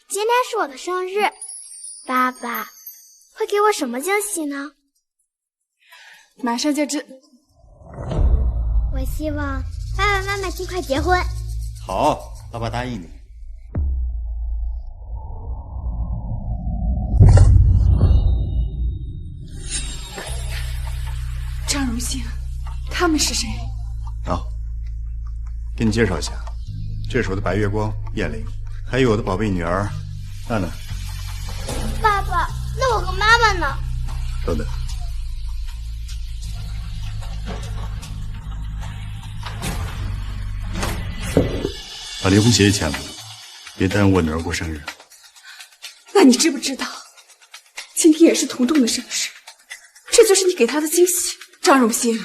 今天是我的生日，爸爸会给我什么惊喜呢？马上就知。我希望爸爸妈妈尽快结婚。好，爸爸答应你。张荣幸，他们是谁？给你介绍一下，这是我的白月光燕玲，还有我的宝贝女儿娜娜。爸爸，那我和妈妈呢？等等，把离婚协议签了，别耽误我女儿过生日。那你知不知道，今天也是彤彤的生日，这就是你给她的惊喜。张荣幸，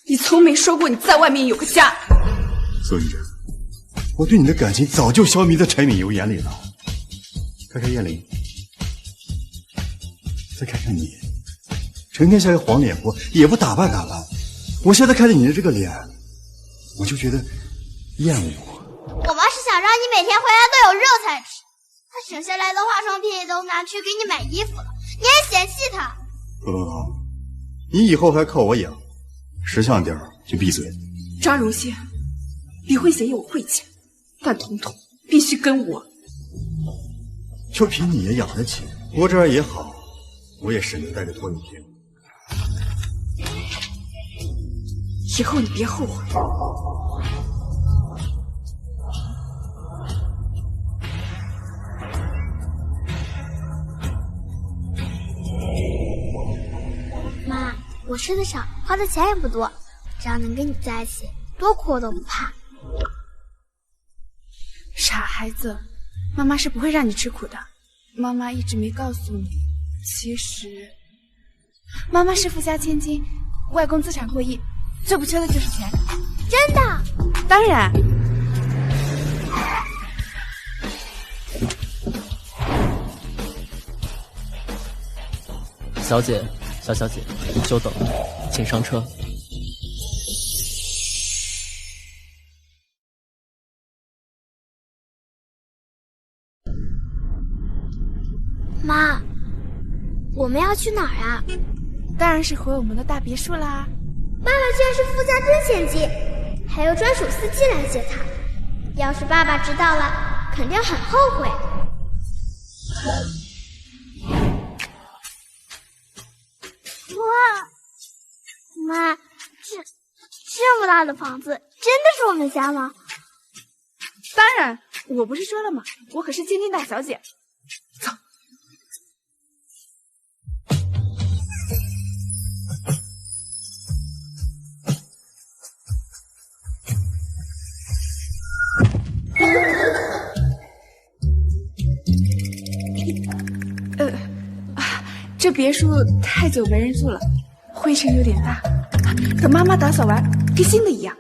你从没说过你在外面有个家。苏云珍，我对你的感情早就消弭在柴米油盐里了。看看燕玲，再看看你，成天像个黄脸婆，也不打扮打扮。我现在看着你的这个脸，我就觉得厌恶。我妈是想让你每天回来都有肉菜吃，她省下来的化妆品也都拿去给你买衣服了，你还嫌弃她。彤彤，你以后还靠我养，识相点就闭嘴。张荣幸，离婚协议我会签，但彤彤必须跟我。就凭你也养得起，活这样也好，我也省得带着拖油瓶。以后你别后悔。妈，我吃的少，花的钱也不多，只要能跟你在一起，多苦我都不怕。傻孩子，妈妈是不会让你吃苦的。妈妈一直没告诉你，其实妈妈是富家千金，外公资产过亿，最不缺的就是钱。真的？当然。小姐，小小姐，久等了，请上车。妈，我们要去哪儿啊？当然是回我们的大别墅啦。爸爸居然是富家真千金，还有专属司机来接他。要是爸爸知道了，肯定很后悔。哇，妈，这么大的房子，真的是我们家吗？当然，我不是说了吗？我可是千金大小姐。走。这别墅太久没人住了，灰尘有点大，等妈妈打扫完，跟新的一样。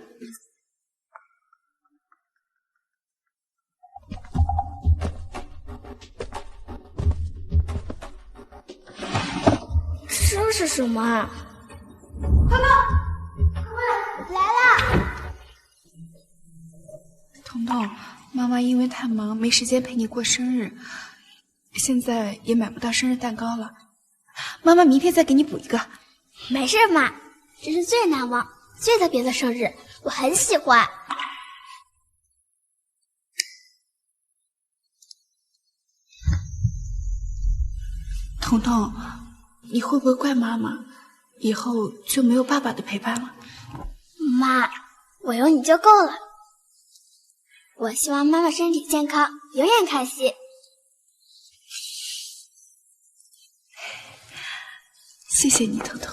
这是什么啊？彤彤，来啦！彤彤，妈妈因为太忙，没时间陪你过生日，现在也买不到生日蛋糕了。妈妈明天再给你补一个。没事嘛，这是最难忘、最特别的生日，我很喜欢。彤彤，你会不会怪妈妈，以后就没有爸爸的陪伴了？妈，我有你就够了。我希望妈妈身体健康，永远开心。谢谢你，彤彤。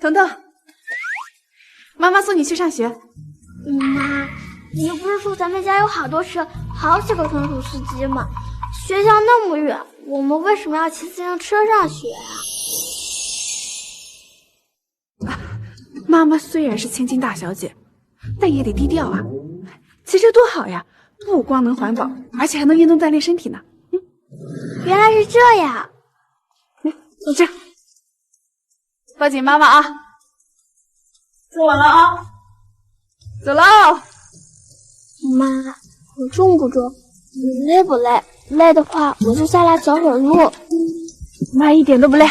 彤彤，妈妈送你去上学。妈，你不是说咱们家有好多车，好几个专属司机吗？学校那么远，我们为什么要骑自行车上学啊？妈妈虽然是千金大小姐，但也得低调啊。骑车多好呀，不光能环保，而且还能运动锻炼身体呢。原来是这样。走这。抱紧妈妈啊！坐稳了啊！走喽。妈，我重不重？你累不累？累的话，我就下来走会儿路。妈一点都不累，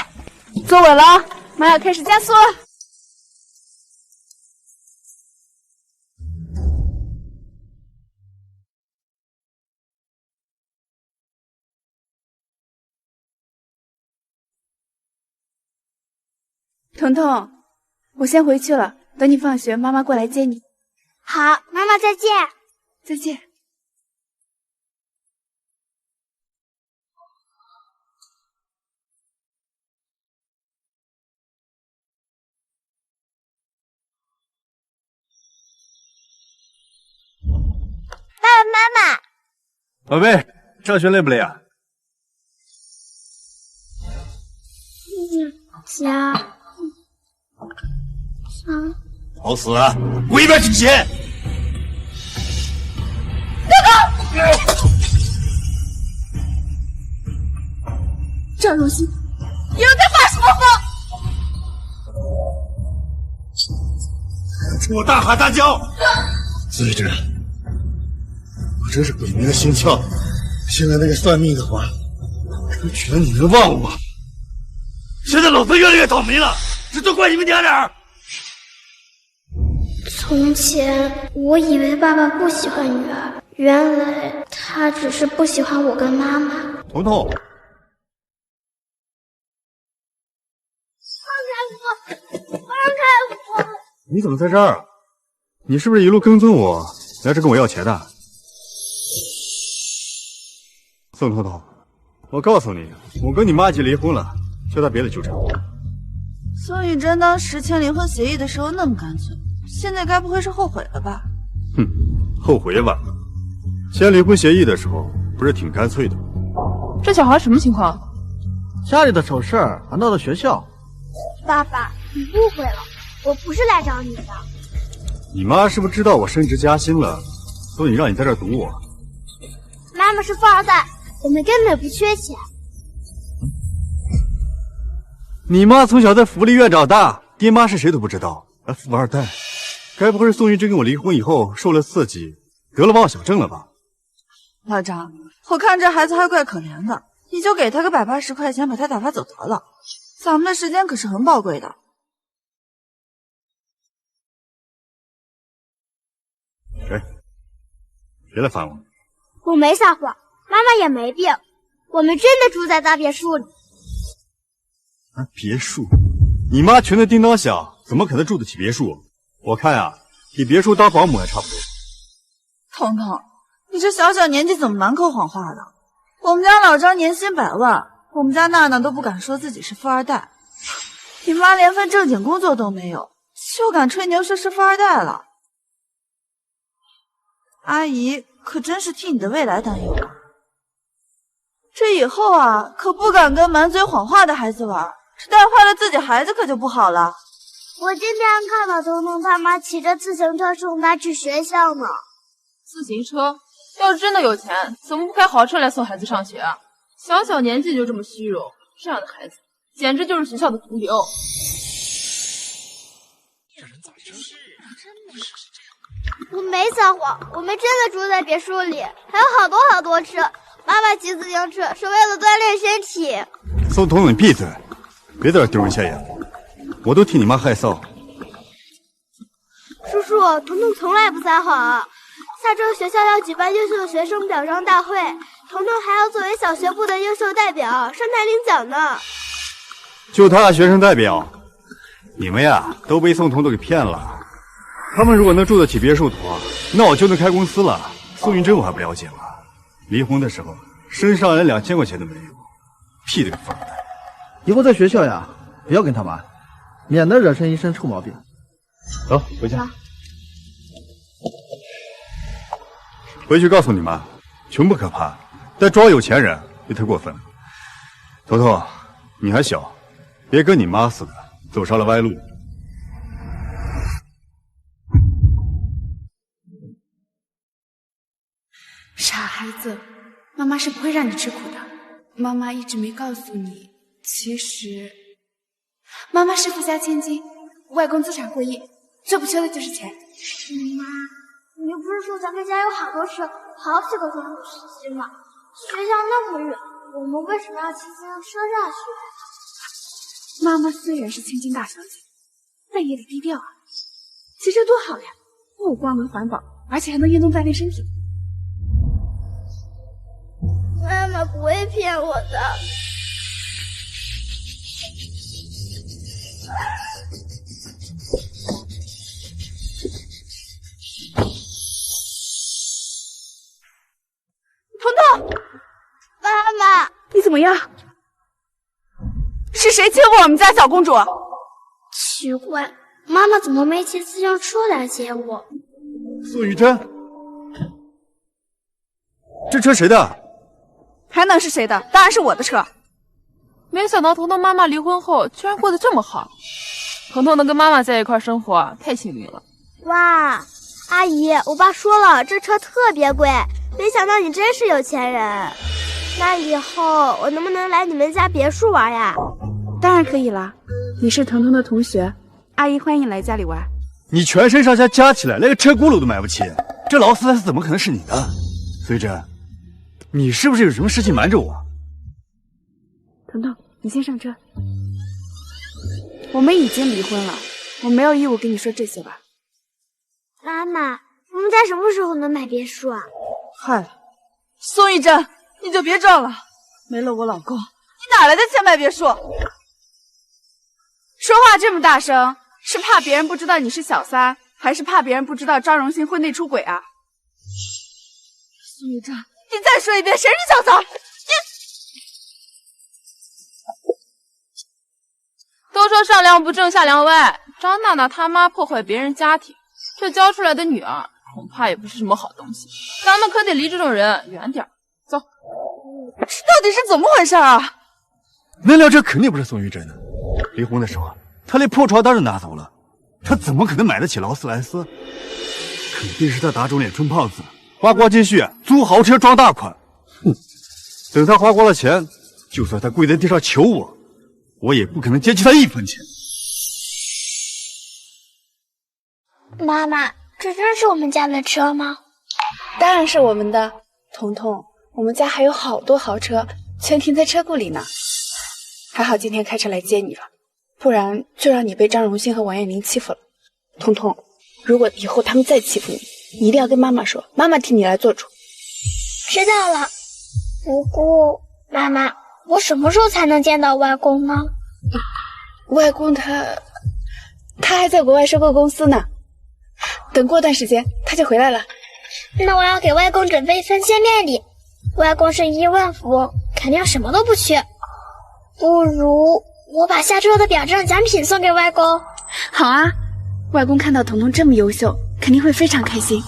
坐稳了啊！妈要开始加速了。彤彤，我先回去了，等你放学，妈妈过来接你。好，妈妈再见。再见。爸爸妈妈，宝贝，上学累不累啊？家。好死啊！滚一边去写！赵如新，你又在发什么疯？冲我大喊大叫！罪人，我真是鬼迷了心窍。现在那个算命的话，说全你们忘我。现在老子越来越倒霉了，这都怪你们娘俩。从前我以为爸爸不喜欢女儿，原来他只是不喜欢我跟妈妈。彤彤，放开我！你怎么在这儿？你是不是一路跟踪我，来这跟我要钱的？宋彤彤，我告诉你，我跟你妈已经离婚了，叫她别来纠缠我。宋雨珍当时签离婚协议的时候那么干脆，现在该不会是后悔了吧？哼，后悔也晚了。签离婚协议的时候不是挺干脆的吗？这小孩什么情况？家里的丑事儿还闹到学校。爸爸，你误会了，我不是来找你的。你妈是不是知道我升职加薪了，所以让你在这儿堵我？妈妈是富二代，我们根本不缺钱。你妈从小在福利院长大，爹妈是谁都不知道，还富二代，该不会是宋玉珍跟我离婚以后受了刺激，得了妄想症了吧？老张，我看这孩子还怪可怜的，你就给他个180块钱，把他打发走得了。咱们的时间可是很宝贵的。别来烦我！我没撒谎，妈妈也没病，我们真的住在大别墅里。啊，别墅？你妈穷的叮当响，怎么可能住得起别墅？我看呀，比别墅当保姆还差不多。彤彤，你这小小年纪怎么满口谎话的？我们家老张年薪100万，我们家娜娜都不敢说自己是富二代，你妈连份正经工作都没有，就敢吹牛说是富二代了。阿姨可真是替你的未来担忧啊！这以后啊，可不敢跟满嘴谎话的孩子玩，这带坏了自己孩子可就不好了。我今天看到彤彤他妈骑着自行车送他去学校呢。自行车？要是真的有钱，怎么不开豪车来送孩子上学啊？小小年纪就这么虚荣，这样的孩子简直就是学校的毒瘤。我没撒谎，我们真的住在别墅里，还有好多好多车。妈妈骑自行车是为了锻炼身体。宋彤，你闭嘴，别在这丢人现眼，我都替你妈害臊。叔叔，彤彤从来不撒谎。下周学校要举办优秀学生表彰大会，彤彤还要作为小学部的优秀代表上台领奖呢。就他学生代表，你们呀都被宋彤给骗了。他们如果能住得起别墅的话，那我就能开公司了。宋云珍我还不了解吗？离婚的时候身上连2000块钱都没有，屁的个富二代！以后在学校呀，不要跟他玩，免得惹成一身臭毛病。走，回家。回去告诉你妈，穷不可怕，但装有钱人也太过分了。头头，你还小，别跟你妈似的走上了歪路。傻孩子，妈妈是不会让你吃苦的。妈妈一直没告诉你，其实妈妈是富家千金，外公资产过亿，最不缺的就是钱。妈，你又不是说咱们家有好多车，好几个中途司机吗？学校那么远，我们为什么要骑自行车上学？妈妈虽然是千金大小姐，但也得低调啊。骑车多好呀，不光能环保，而且还能运动锻炼身体。妈妈不会骗我的。彤彤，妈妈，你怎么样？是谁欺负我们家小公主？奇怪，妈妈怎么没骑自行车来接我？宋雨珍，这车谁的？还能是谁的？当然是我的车。没想到彤彤妈妈离婚后居然过得这么好，彤彤能跟妈妈在一块生活，太幸运了。哇，阿姨，我爸说了，这车特别贵，没想到你真是有钱人。那以后我能不能来你们家别墅玩呀？当然可以啦，你是彤彤的同学，阿姨欢迎来家里玩。你全身上下加起来连个车轱辘都买不起，这劳斯莱斯怎么可能是你的？所以珍，你是不是有什么事情瞒着我？彤彤，你先上车。我们已经离婚了，我没有义务跟你说这些吧。妈妈，我们家什么时候能买别墅啊？嗨，宋玉珍，你就别装了，没了我老公，你哪来的钱买别墅？说话这么大声，是怕别人不知道你是小三，还是怕别人不知道张荣兴会内出轨啊？宋玉珍，你再说一遍，谁是小三？都说上梁不正下梁歪，张娜娜他妈破坏别人家庭，这教出来的女儿恐怕也不是什么好东西。咱们可得离这种人远点。走，这到底是怎么回事啊？那辆车肯定不是宋玉珍的，离婚的时候他连破床单都拿走了，他怎么可能买得起劳斯莱斯？肯定是他打肿脸充胖子，花光积蓄租豪车装大款。哼，等他花光了钱，就算他跪在地上求我，我也不可能接济他一分钱。妈妈，这真是我们家的车吗？当然是我们的，彤彤，我们家还有好多豪车，全停在车库里呢。还好今天开车来接你了，不然就让你被张荣兴和王艳玲欺负了。彤彤，如果以后他们再欺负你，你一定要跟妈妈说，妈妈替你来做主。知道了。不过，妈妈，我什么时候才能见到外公呢？外公他还在国外收购公司呢，等过段时间他就回来了。那我要给外公准备一份见面礼。外公是亿万富翁，肯定什么都不缺。不如我把下车的表彰奖品送给外公。好啊，外公看到彤彤这么优秀，肯定会非常开心。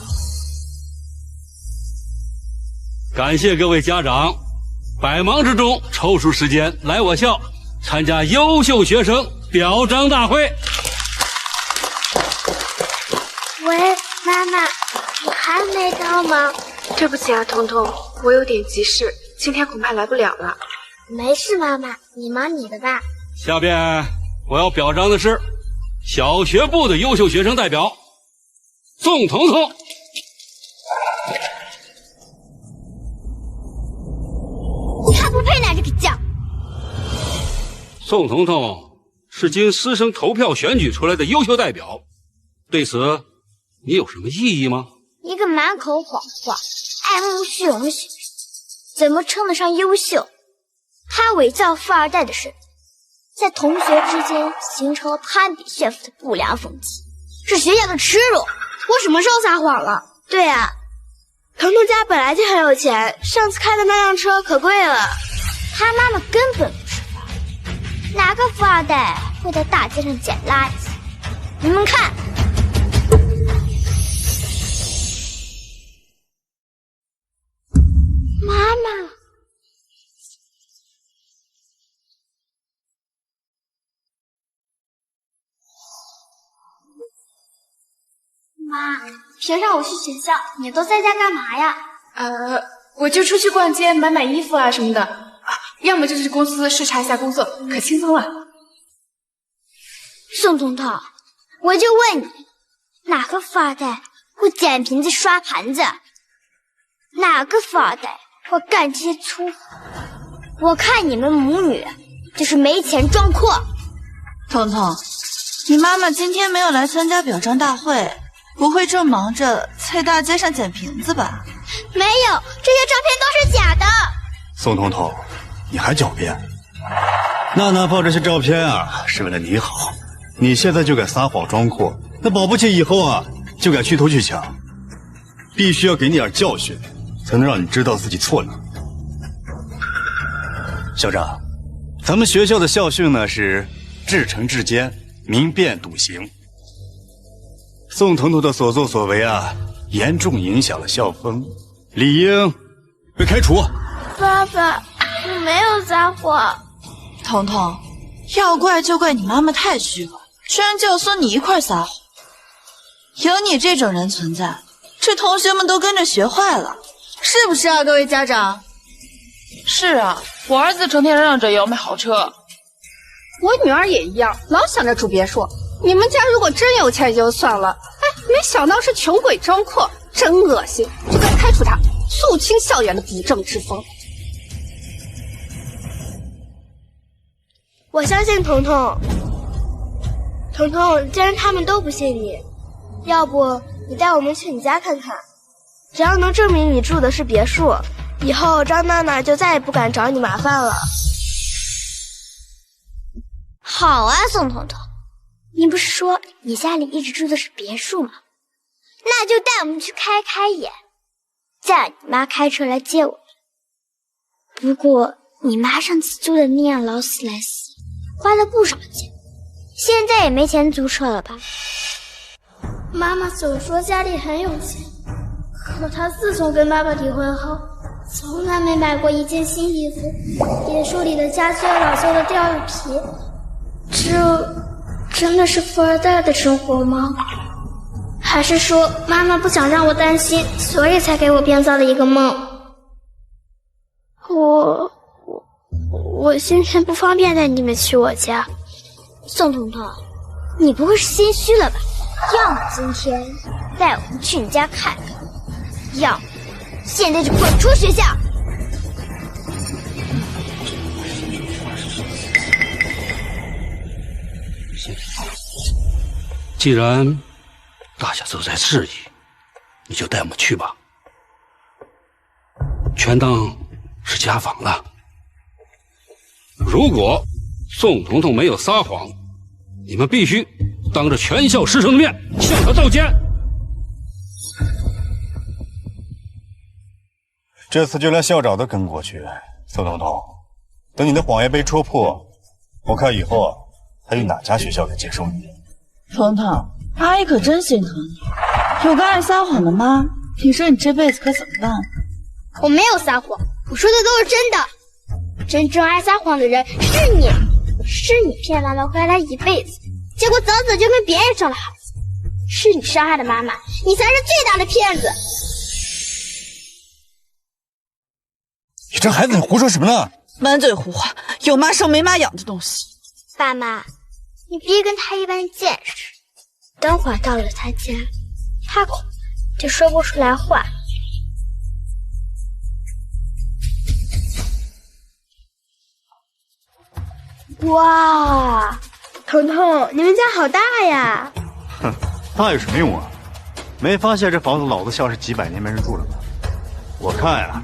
感谢各位家长，百忙之中抽出时间来我校参加优秀学生表彰大会。喂，妈妈，你还没到吗？对不起啊，彤彤，我有点急事，今天恐怕来不了了。没事，妈妈，你忙你的吧。下边我要表彰的是小学部的优秀学生代表宋彤彤。他不配拿这个奖。宋彤彤是经师生投票选举出来的优秀代表，对此你有什么异议吗？一个满口谎话、爱慕虚荣学生，怎么称得上优秀？他伪造富二代的身份，在同学之间形成了攀比炫富的不良风气，是学校的耻辱。我什么时候撒谎了？对啊，彤彤家本来就很有钱，上次开的那辆车可贵了。他妈妈根本不吃饭，哪个富二代会在大街上捡垃圾？你们看。妈妈，妈，平常我去学校，你都在家干嘛呀？我就出去逛街买衣服啊什么的，要么就是公司视察一下工作，可轻松了。宋彤彤，我就问你，哪个富二代会捡瓶子刷盘子？哪个富二代会干这些粗活？我看你们母女就是没钱装阔。彤彤，你妈妈今天没有来参加表彰大会，不会正忙着在大街上捡瓶子吧？没有，这些照片都是假的。宋彤彤，你还狡辩？娜娜放这些照片啊，是为了你好。你现在就敢撒谎装阔，那保不齐以后啊，就敢去偷去抢。必须要给你点教训，才能让你知道自己错了。校长，咱们学校的校训呢是至诚至坚，明辨笃行。宋彤彤的所作所为啊，严重影响了校风，理应被开除。爸爸，我没有撒谎。彤彤，要怪就怪你妈妈太虚了，居然教唆你一块撒谎。有你这种人存在，这同学们都跟着学坏了，是不是啊，各位家长？是啊，我儿子成天嚷嚷着要买豪车，我女儿也一样，老想着住别墅。你们家如果真有钱也就算了，哎，没想到是穷鬼装阔，真恶心！就该开除他，肃清校园的不正之风。我相信彤彤。彤彤，既然他们都不信你，要不你带我们去你家看看？只要能证明你住的是别墅，以后张娜娜就再也不敢找你麻烦了。好啊，宋彤彤，你不是说你家里一直住的是别墅吗？那就带我们去开开眼，再让你妈开车来接我们。不过你妈上次租的那辆劳斯莱斯花了不少钱，现在也没钱租车了吧？妈妈总说家里很有钱，可她自从跟爸爸离婚后，从来没买过一件新衣服。别墅里的家具老旧的掉了皮，这真的是富二代的生活吗？还是说妈妈不想让我担心，所以才给我编造了一个梦？我今天不方便带你们去我家。宋彤彤，你不会是心虚了吧？要么今天带我们去你家看看，要么现在就滚出学校。既然大家都在质疑，你就带我们去吧，全当是家访了。如果宋彤彤没有撒谎，你们必须当着全校师生的面向他道歉。这次就连校长都跟过去。宋彤彤，等你的谎言被戳破，我看以后啊，还有哪家学校敢接受你？彤彤，阿姨可真心疼你，有个爱撒谎的妈，你说你这辈子可怎么办？我没有撒谎，我说的都是真的。真正爱撒谎的人是你，是你骗妈妈回来一辈子，结果早早就跟别人生了孩子，是你伤害了妈妈，你才是最大的骗子。你这孩子，你胡说什么呢？满嘴胡话，有妈生没妈养的东西。爸妈，你别跟他一般见识，等会儿到了他家，他恐怕就说不出来话。哇，彤彤，你们家好大呀！哼，大有什么用啊？没发现这房子老子像是几百年没人住了吗？我看呀，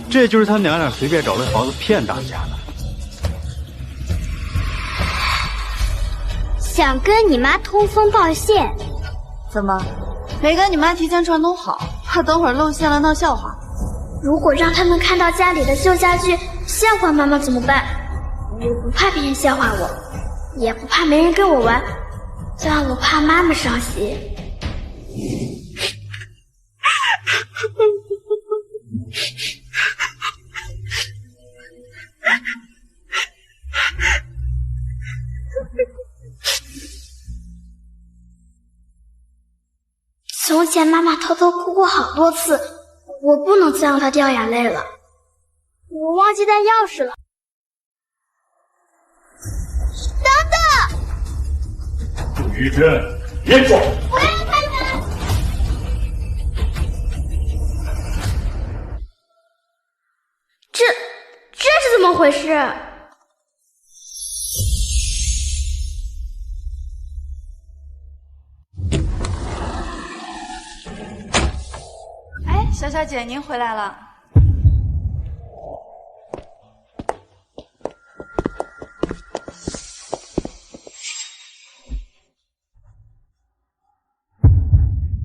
这就是他娘俩随便找的房子骗大家的。想跟你妈通风报信？怎么，没跟你妈提前串通好，怕等会儿露馅了闹笑话？如果让他们看到家里的旧家具，笑话妈妈怎么办？我不怕别人笑话我，也不怕没人跟我玩，但我怕妈妈伤心。从前妈妈偷偷哭过好多次，我不能再让她掉眼泪了。我忘记带钥匙了。等等！玉珍，别装！我要看看。这是怎么回事？哎，小姐，您回来了。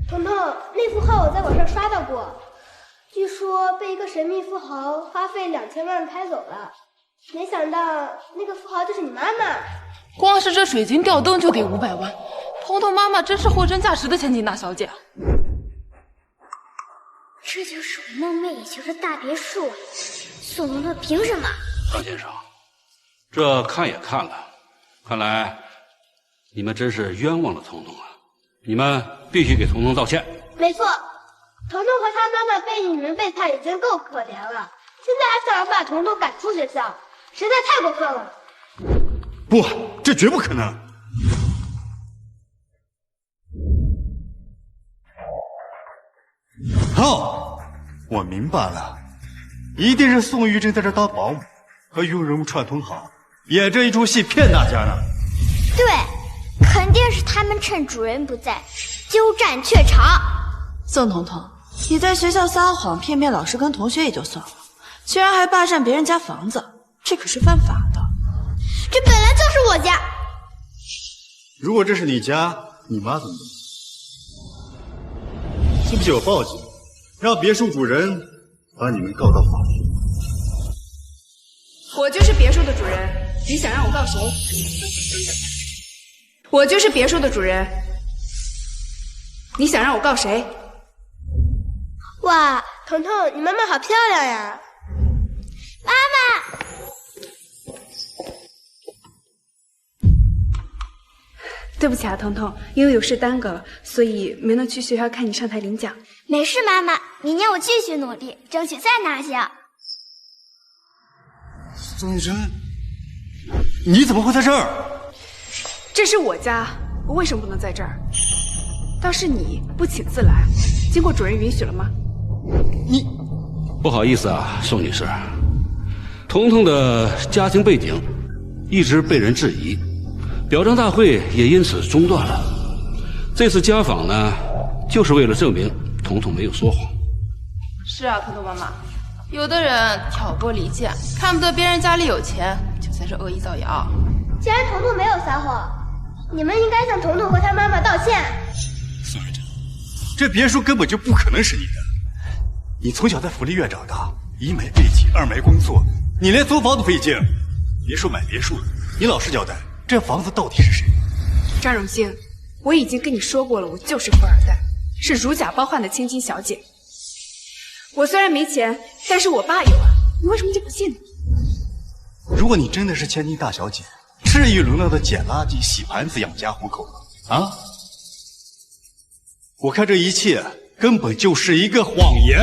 彤彤，那幅画我在网上刷到过，据说被一个神秘富豪花费2000万拍走了。没想到那个富豪就是你妈妈。光是这水晶吊灯就得500万，彤彤妈妈真是货真价实的千金大小姐。这就是我梦寐以求的大别墅啊！宋彤彤凭什么？张先生，这看也看了，看来你们真是冤枉了彤彤啊！你们必须给彤彤道歉。没错，彤彤和她妈妈被你们背叛已经够可怜了，现在还想要把彤彤赶出学校，实在太过分了。不，这绝不可能！哦，我明白了，一定是宋玉珍在这当保姆，和雍人物串通好，演这一出戏骗大家呢。对，肯定是他们趁主人不在，鸠占鹊巢。宋彤彤，你在学校撒谎骗老师跟同学也就算了，居然还霸占别人家房子，这可是犯法的。这本来就是我家。如果这是你家，你妈怎么办？信不信我报警，让别墅主人把你们告到法庭？我就是别墅的主人，你想让我告谁？我就是别墅的主人，你想让我告谁？哇，彤彤，你妈妈好漂亮呀！妈妈，对不起啊，彤彤，因为有事耽搁了，所以没能去学校看你上台领奖。没事，妈妈，明年我继续努力，争取再拿下。宋玉珍，你怎么会在这儿？这是我家，我为什么不能在这儿？倒是你不请自来，经过主人允许了吗？你不好意思啊，宋女士，彤彤的家庭背景一直被人质疑，表彰大会也因此中断了。这次家访呢，就是为了证明彤彤没有说谎。是啊，彤彤妈妈，有的人挑拨离间，看不得别人家里有钱，就在这恶意造谣。既然彤彤没有撒谎，你们应该向彤彤和她妈妈道歉。宋玉珍，这别墅根本就不可能是你的。你从小在福利院长大，一买背景，二买工作，你连租房都费劲，别说买别墅了，你老实交代，这房子到底是谁？张荣兴，我已经跟你说过了，我就是富二代，是如假包换的千金小姐。我虽然没钱，但是我爸有啊，你为什么就不信呢？如果你真的是千金大小姐，至于沦落的捡垃圾、洗盘子养家糊口吗？啊？我看这一切根本就是一个谎言。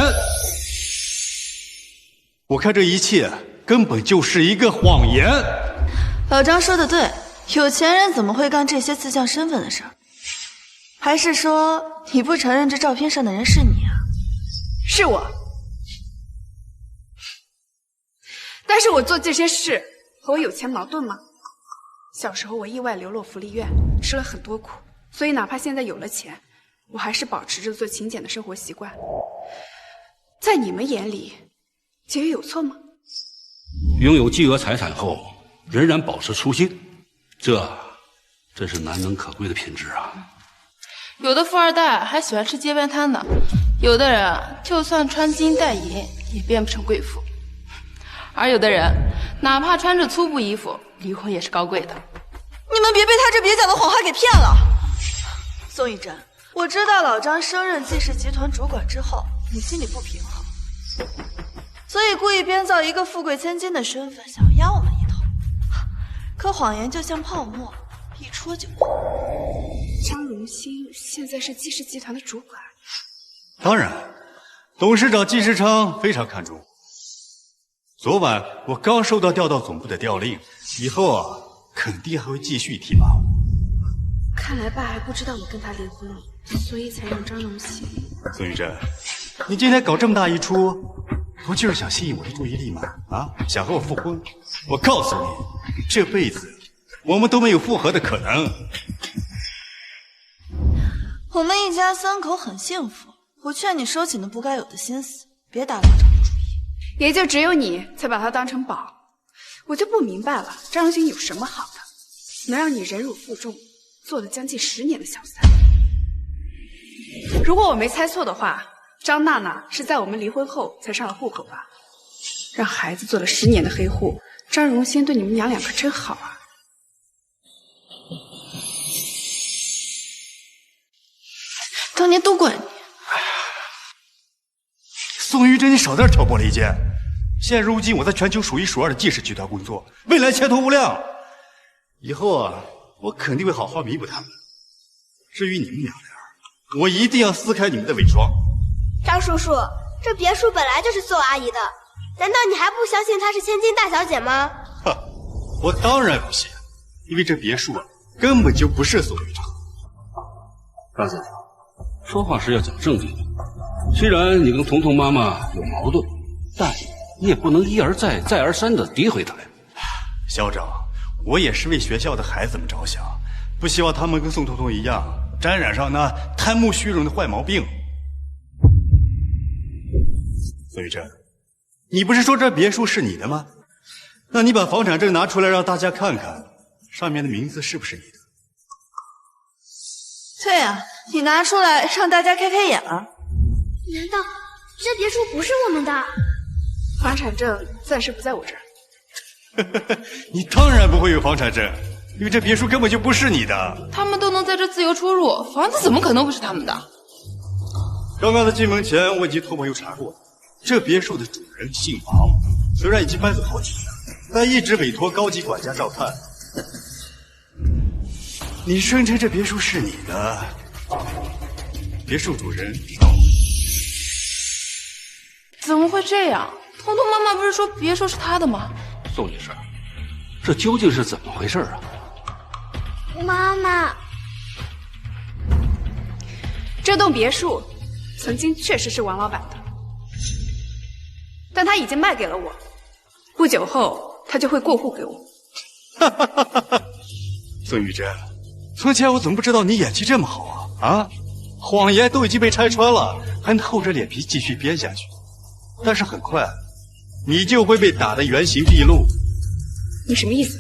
我看这一切根本就是一个谎言。老张说的对，有钱人怎么会干这些自降身份的事儿？还是说你不承认这照片上的人是你啊？是我，但是我做这些事和我有钱矛盾吗？小时候我意外流落福利院，吃了很多苦，所以哪怕现在有了钱，我还是保持着做勤俭的生活习惯。在你们眼里，节约有错吗？拥有巨额财产后仍然保持初心，这真是难能可贵的品质啊！有的富二代还喜欢吃街边摊呢，有的人就算穿金戴银也变不成贵妇，而有的人哪怕穿着粗布衣服，离婚也是高贵的。你们别被他这蹩脚的谎话给骗了。宋玉珍，我知道老张升任季氏集团主管之后，你心里不平衡，所以故意编造一个富贵千金的身份，想压我们一头。可谎言就像泡沫，一戳就破。张荣兴现在是季氏集团的主管。当然，董事长季世昌非常看重我。昨晚我刚收到调到总部的调令，以后肯定还会继续提拔我。看来爸还不知道我跟他离婚了，所以才让张荣熙。宋玉珍，你今天搞这么大一出，不就是想吸引我的注意力吗？啊，想和我复婚？我告诉你，这辈子我们都没有复合的可能。我们一家三口很幸福，我劝你收起那不该有的心思，别打老张的主意。也就只有你才把他当成宝，我就不明白了，张荣兴有什么好的，能让你忍辱负重，做了将近10年的小三。如果我没猜错的话，张娜娜是在我们离婚后才上了户口吧？让孩子做了10年的黑户，张荣兴对你们娘俩可真好啊！当年都怪你。宋玉珍，你少在这挑拨离间。现如今我在全球数一数二的纪氏集团工作，未来前途无量。以后啊，我肯定会好好弥补他们。至于你们娘俩，我一定要撕开你们的伪装。张叔叔，这别墅本来就是宋阿姨的，难道你还不相信她是千金大小姐吗？哼，我当然不信，因为这别墅啊，根本就不是宋玉珍。张先生，说话时要讲正经。虽然你跟彤彤妈妈有矛盾，但你也不能一而再、再而三的诋毁她呀。校长，我也是为学校的孩子们着想，不希望他们跟宋彤彤一样沾染上那贪慕虚荣的坏毛病。宋玉珍，你不是说这别墅是你的吗？那你把房产证拿出来让大家看看，上面的名字是不是你的？对呀，你拿出来让大家开开眼啊！难道这别墅不是我们的？房产证暂时不在我这儿。你当然不会有房产证，因为这别墅根本就不是你的。他们都能在这自由出入，房子怎么可能会是他们的？刚刚在进门前，我已经托朋友查过了，这别墅的主人姓王，虽然已经搬走好几年，但一直委托高级管家照看。你声称这别墅是你的，别墅主人怎么会这样？彤彤妈妈不是说别墅是她的吗？宋女士，这究竟是怎么回事啊？妈妈，这栋别墅曾经确实是王老板的，但他已经卖给了我，不久后他就会过户给我。宋玉珍，从前我怎么不知道你演技这么好啊？啊，谎言都已经被拆穿了，还能厚着脸皮继续编下去。但是很快，你就会被打得原形毕露。你什么意思？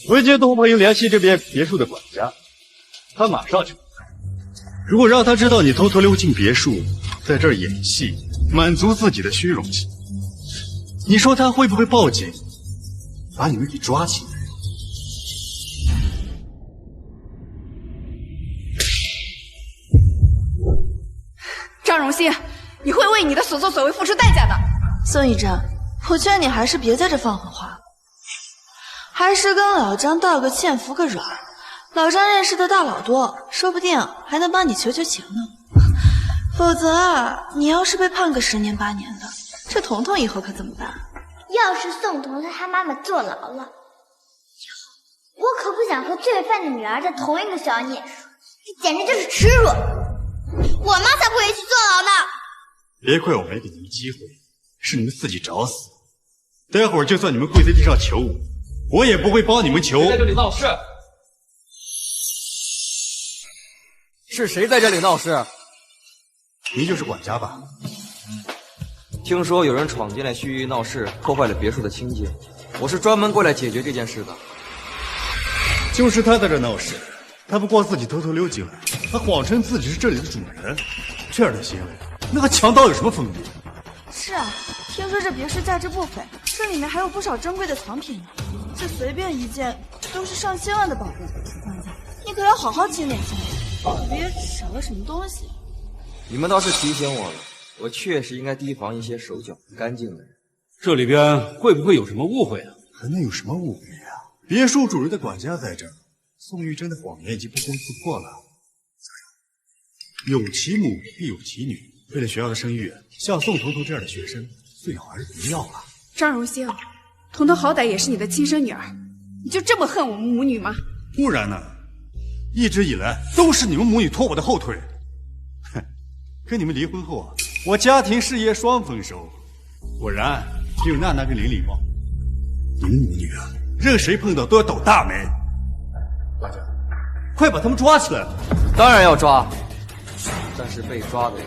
我已经托朋友联系这边别墅的管家，他马上就来。如果让他知道你偷偷溜进别墅，在这儿演戏，满足自己的虚荣心，你说他会不会报警，把你们给抓起来？张荣熙，你会为你的所作所为付出代价的。宋玉珍，我劝你还是别在这放狠话，还是跟老张道个歉服个软。老张认识的大佬多，说不定还能帮你求求情呢。否则啊，你要是被判个10年8年的，这彤彤以后可怎么办？要是宋彤彤他妈妈坐牢了，以后我可不想和罪犯的女儿在同一个学校念书，这简直就是耻辱！我妈才不会去坐牢呢！别怪我没给你们机会，是你们自己找死。待会儿就算你们跪在地上求我，我也不会帮你们求。谁在这里闹事？是谁在这里闹事？您就是管家吧？听说有人闯进来蓄意闹事，破坏了别墅的清洁，我是专门过来解决这件事的。就是他在这闹事，他不光自己偷偷溜进来，还谎称自己是这里的主人，这样的行为，那和强盗有什么分别？是啊，听说这别墅价值不菲，这里面还有不少珍贵的藏品呢，这随便一件都是上千万的宝贝。管家，你可要好好清点清点，别少了什么东西。你们倒是提醒我了，我确实应该提防一些手脚不干净的人。这里边会不会有什么误会啊？还能有什么误会啊？别墅主人的管家在这儿，宋玉珍的谎言已经不攻自破了。有其母必有其女，为了学校的声誉，像宋彤彤这样的学生，最好还是不要了。张荣兴，彤彤好歹也是你的亲生女儿，你就这么恨我们母女吗？不然呢？一直以来都是你们母女拖我的后腿。哼，跟你们离婚后啊，我家庭事业双丰收，果然只有娜娜跟琳琳旺。你们母女啊，任谁碰到都要倒大霉。大家，快把他们抓起来！当然要抓，但是被抓的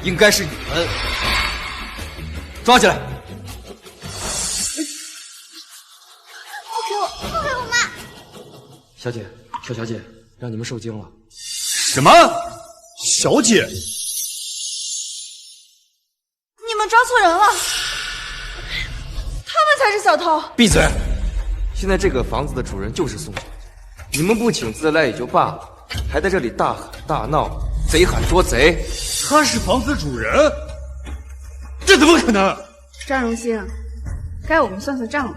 应该是你们。抓起来！不给我妈！小姐，小小姐，让你们受惊了。什么？小姐？你们抓错人了，他们才是小偷。闭嘴！现在这个房子的主人就是宋小姐，你们不请自来也就罢了，还在这里大喊大闹，贼喊捉贼。他是房子主人？这怎么可能？张荣兴，该我们算算账了。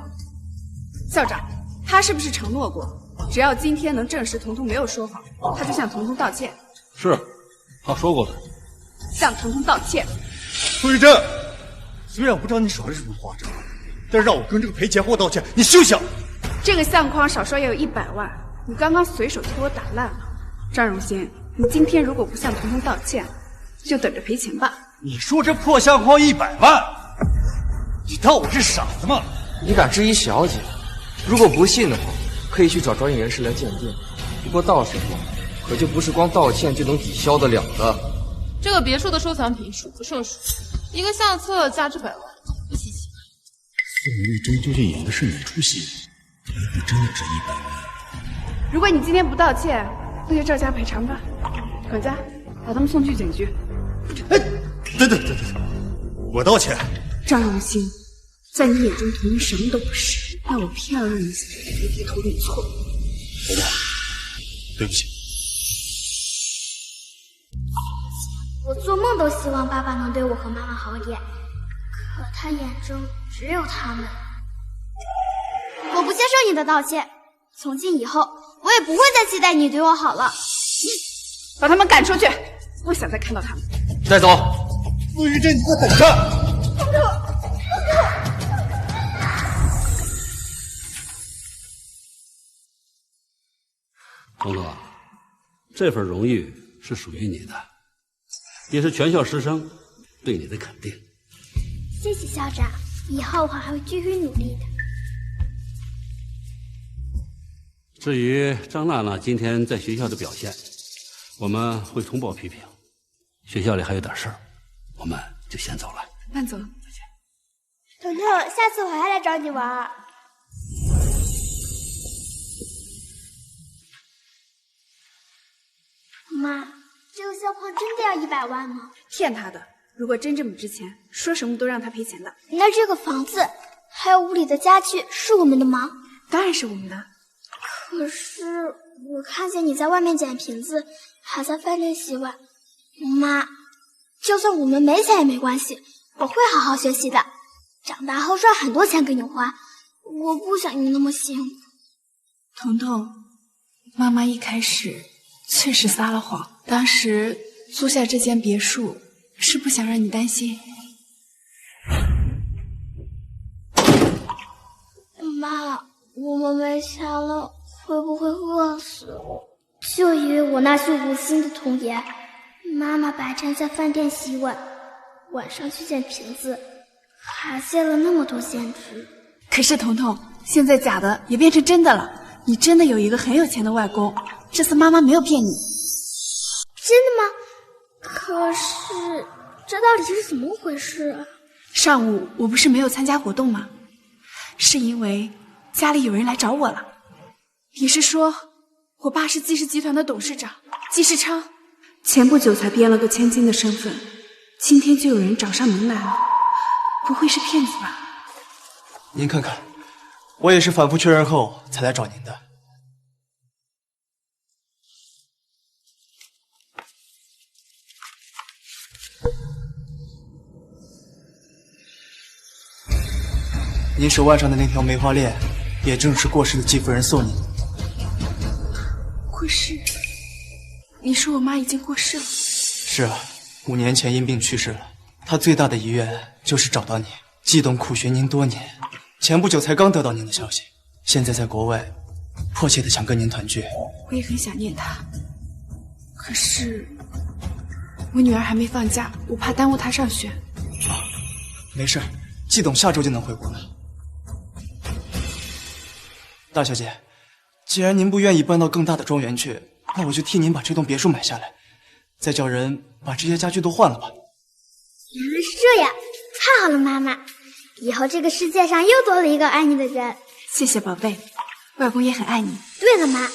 校长，他是不是承诺过，只要今天能证实彤彤没有说谎，他就向彤彤道歉？是，他说过的。向彤彤道歉。苏玉珍，虽然我不知道你手里什么花招，但是让我跟这个赔钱货道歉，你休想！这个相框少说也有100万，你刚刚随手替我打烂了。张荣兴，你今天如果不向彤彤道歉，就等着赔钱吧。你说这破相框100万，你当我是傻子吗？你敢质疑小姐？如果不信的话，可以去找专业人士来鉴定。不过到时候可就不是光道歉就能抵消得了的。这个别墅的收藏品数不胜数，一个相册价值100万，不稀奇。宋玉珍究竟演的是哪出戏？也不真的值100万。如果你今天不道歉，那就照价赔偿吧。管家，把他们送去警局。哎，等，我道歉。张荣兴，在你眼中彤彤什么都不是，要我骗了你一下，你低头认错。伯母，对不起。我做梦都希望爸爸能对我和妈妈好点，可他眼中只有他们。我不接受你的道歉，从今以后我也不会再期待你对我好了。把他们赶出去，不想再看到他们。带走。陆玉珍，你快等着！彤彤啊，这份荣誉是属于你的，也是全校师生对你的肯定。谢谢校长，以后我还会继续努力的。至于张娜娜今天在学校的表现，我们会通报批评。学校里还有点事儿，我们就先走了。慢走，再见。彤彤，下次我还来找你玩。妈，这个相框真的要100万吗？骗他的。如果真这么值钱，说什么都让他赔钱的。那这个房子还有屋里的家具是我们的吗？当然是我们的。可是我看见你在外面捡瓶子，还在饭店洗碗。妈，就算我们没钱也没关系，我会好好学习的，长大后赚很多钱给你花。我不想你那么辛苦。彤彤，妈妈一开始确实撒了谎，当时租下这间别墅是不想让你担心。妈，我们没钱了，会不会饿死？就因为我那些无心的童言，妈妈白天在饭店洗碗，晚上去捡瓶子，还借了那么多现值。可是彤彤，现在假的也变成真的了，你真的有一个很有钱的外公，这次妈妈没有骗你。真的吗？可是这到底是怎么回事啊？上午我不是没有参加活动吗？是因为家里有人来找我了。你是说我爸是季氏集团的董事长季世昌？前不久才编了个千金的身份，今天就有人找上门来了，不会是骗子吧？您看看，我也是反复确认后才来找您的。您手腕上的那条梅花链，也正是过世的季夫人送您的。过世？你说我妈已经过世了？是啊，5年前因病去世了。她最大的遗愿就是找到你，季董苦寻您多年，前不久才刚得到您的消息。现在在国外，迫切的想跟您团聚。我也很想念他，可是我女儿还没放假，我怕耽误她上学。没事，季董下周就能回国了。大小姐，既然您不愿意搬到更大的庄园去，那我就替您把这栋别墅买下来，再叫人把这些家具都换了吧。原来是这样，太好了，妈妈，以后这个世界上又多了一个爱你的人。谢谢宝贝，外公也很爱你。对了，妈，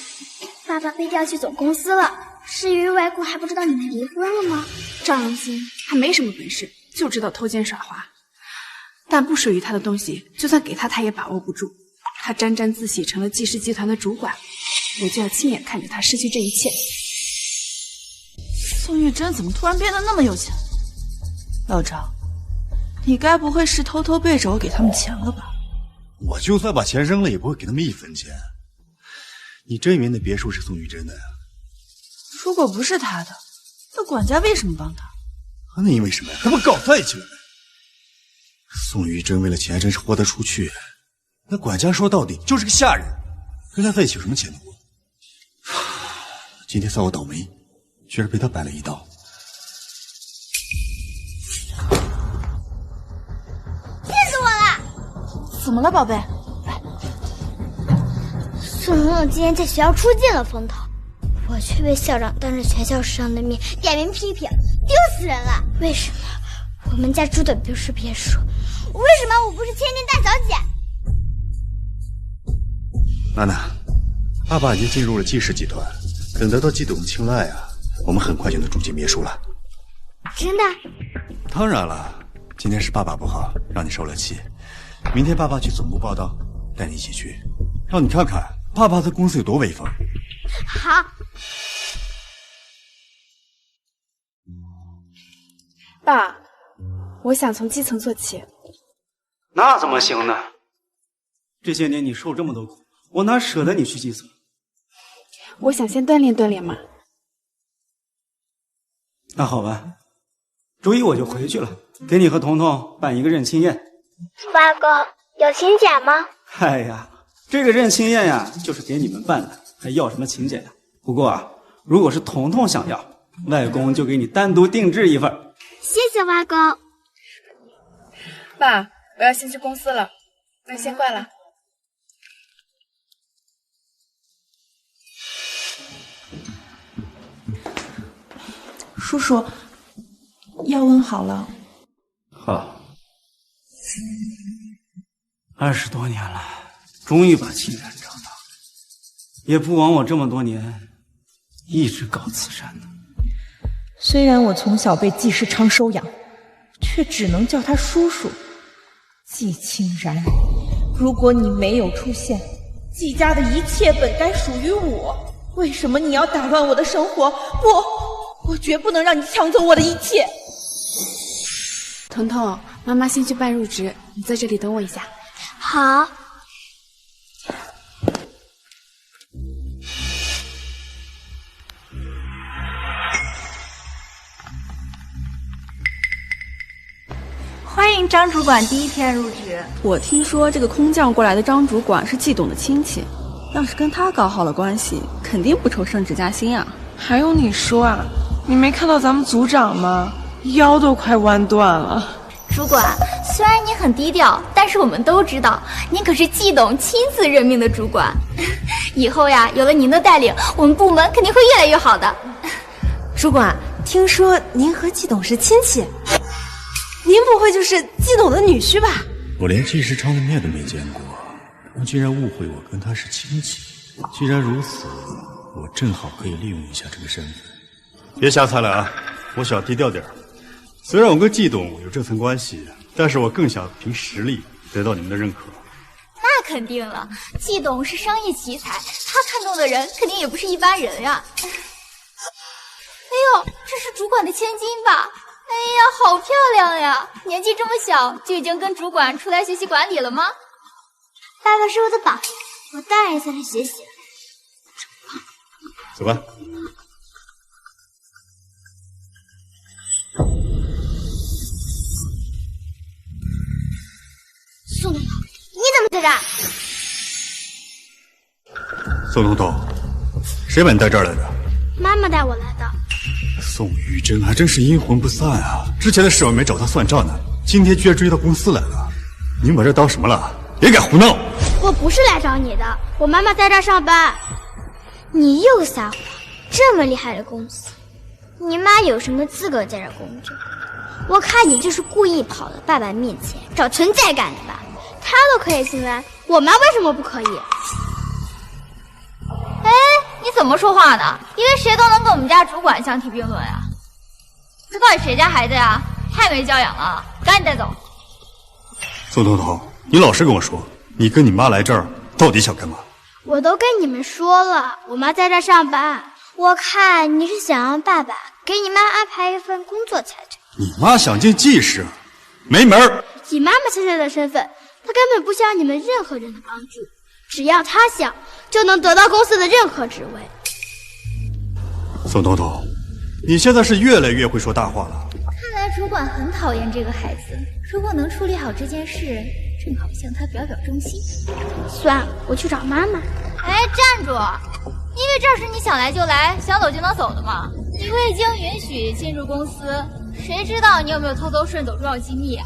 爸爸被调去总公司了，是因为外公还不知道你们离婚了吗？张荣兴还没什么本事，就知道偷奸耍滑，但不属于他的东西，就算给他，他也把握不住。他沾沾自喜成了季氏集团的主管，我就要亲眼看着他失去这一切。宋玉珍怎么突然变得那么有钱？老张，你该不会是偷偷背着我给他们钱了吧？我就算把钱扔了，也不会给他们1分钱。你真以为那别墅是宋玉珍的呀？如果不是他的，那管家为什么帮他？那因为什么呀？他们搞在一起了。宋玉珍为了钱真是豁得出去，那管家说到底就是个下人，跟他在一起有什么前途？今天算我倒霉，居然被他摆了一道。气死我了！怎么了，宝贝？宋彤彤今天在学校出尽了风头，我却被校长当着全校师生的面点名批评，丢死人了！为什么我们家住的不是别墅？为什么我不是千金大小姐？娜娜，爸爸已经进入了季氏集团，等得到季董的青睐啊，我们很快就能住进别墅了。真的？当然了，今天是爸爸不好，让你受了气。明天爸爸去总部报道，带你一起去，让你看看爸爸在公司有多威风。好。爸，我想从基层做起。那怎么行呢？这些年你受这么多苦，我哪舍得你去基层？我想先锻炼锻炼嘛。那好吧，周一我就回去了，给你和彤彤办一个认亲宴。外公，有请柬吗？哎呀，这个认亲宴呀，就是给你们办的，还要什么请柬呀？不过啊，如果是彤彤想要，外公就给你单独定制一份。谢谢外公。爸，我要先去公司了，那先挂了。叔叔，药温好了。好，20多年了，终于把亲人找到，也不枉我这么多年一直搞慈善呢。虽然我从小被季世昌收养，却只能叫他叔叔。季清然，如果你没有出现，季家的一切本该属于我，为什么你要打乱我的生活？我绝不能让你抢走我的一切。彤彤，妈妈先去办入职，你在这里等我一下。好。欢迎张主管第一天入职。我听说这个空降过来的张主管是季董的亲戚，要是跟他搞好了关系，肯定不愁升职加薪啊。还用你说啊？你没看到咱们组长吗？腰都快弯断了。主管，虽然你很低调，但是我们都知道，您可是季董亲自任命的主管。以后呀，有了您的带领，我们部门肯定会越来越好的。主管，听说您和季董是亲戚，您不会就是季董的女婿吧？我连季世昌的面都没见过，他居然误会我跟他是亲戚。既然如此，我正好可以利用一下这个身份。别瞎猜了啊，我想低调点。虽然我跟季董有这层关系，但是我更想凭实力得到你们的认可。那肯定了，季董是商业奇才，他看中的人肯定也不是一般人呀。哎呦，这是主管的千金吧？哎呀，好漂亮呀！年纪这么小就已经跟主管出来学习管理了吗？爸爸是我的榜样，我当然向他学习了。走吧。宋彤彤，你怎么在这儿？宋彤彤，谁把你带这儿来的？妈妈带我来的。宋玉珍还真是阴魂不散啊！之前的事我没找他算账呢，今天居然追到公司来了。你把这当什么了？别敢胡闹！我不是来找你的，我妈妈在这儿上班。你又撒谎！这么厉害的公司，你妈有什么资格在这儿工作？我看你就是故意跑到爸爸面前找存在感的吧？他都可以进来，我妈为什么不可以？哎，你怎么说话呢？以为谁都能跟我们家主管相提并论呀？这到底谁家孩子呀？太没教养了，赶紧带走。宋彤彤，你老实跟我说，你跟你妈来这儿到底想干嘛？我都跟你们说了，我妈在这儿上班。我看你是想让爸爸给你妈安排一份工作才对。你妈想进技师，没门儿！以妈妈现在的身份，她根本不需要你们任何人的帮助，只要她想，就能得到公司的任何职位。宋彤彤，你现在是越来越会说大话了。看来主管很讨厌这个孩子，如果能处理好这件事，正好向他表表忠心。算了，我去找妈妈。哎，站住！因为这儿是你想来就来，想走就能走的吗？你未经允许进入公司，谁知道你有没有偷偷顺走重要机密啊？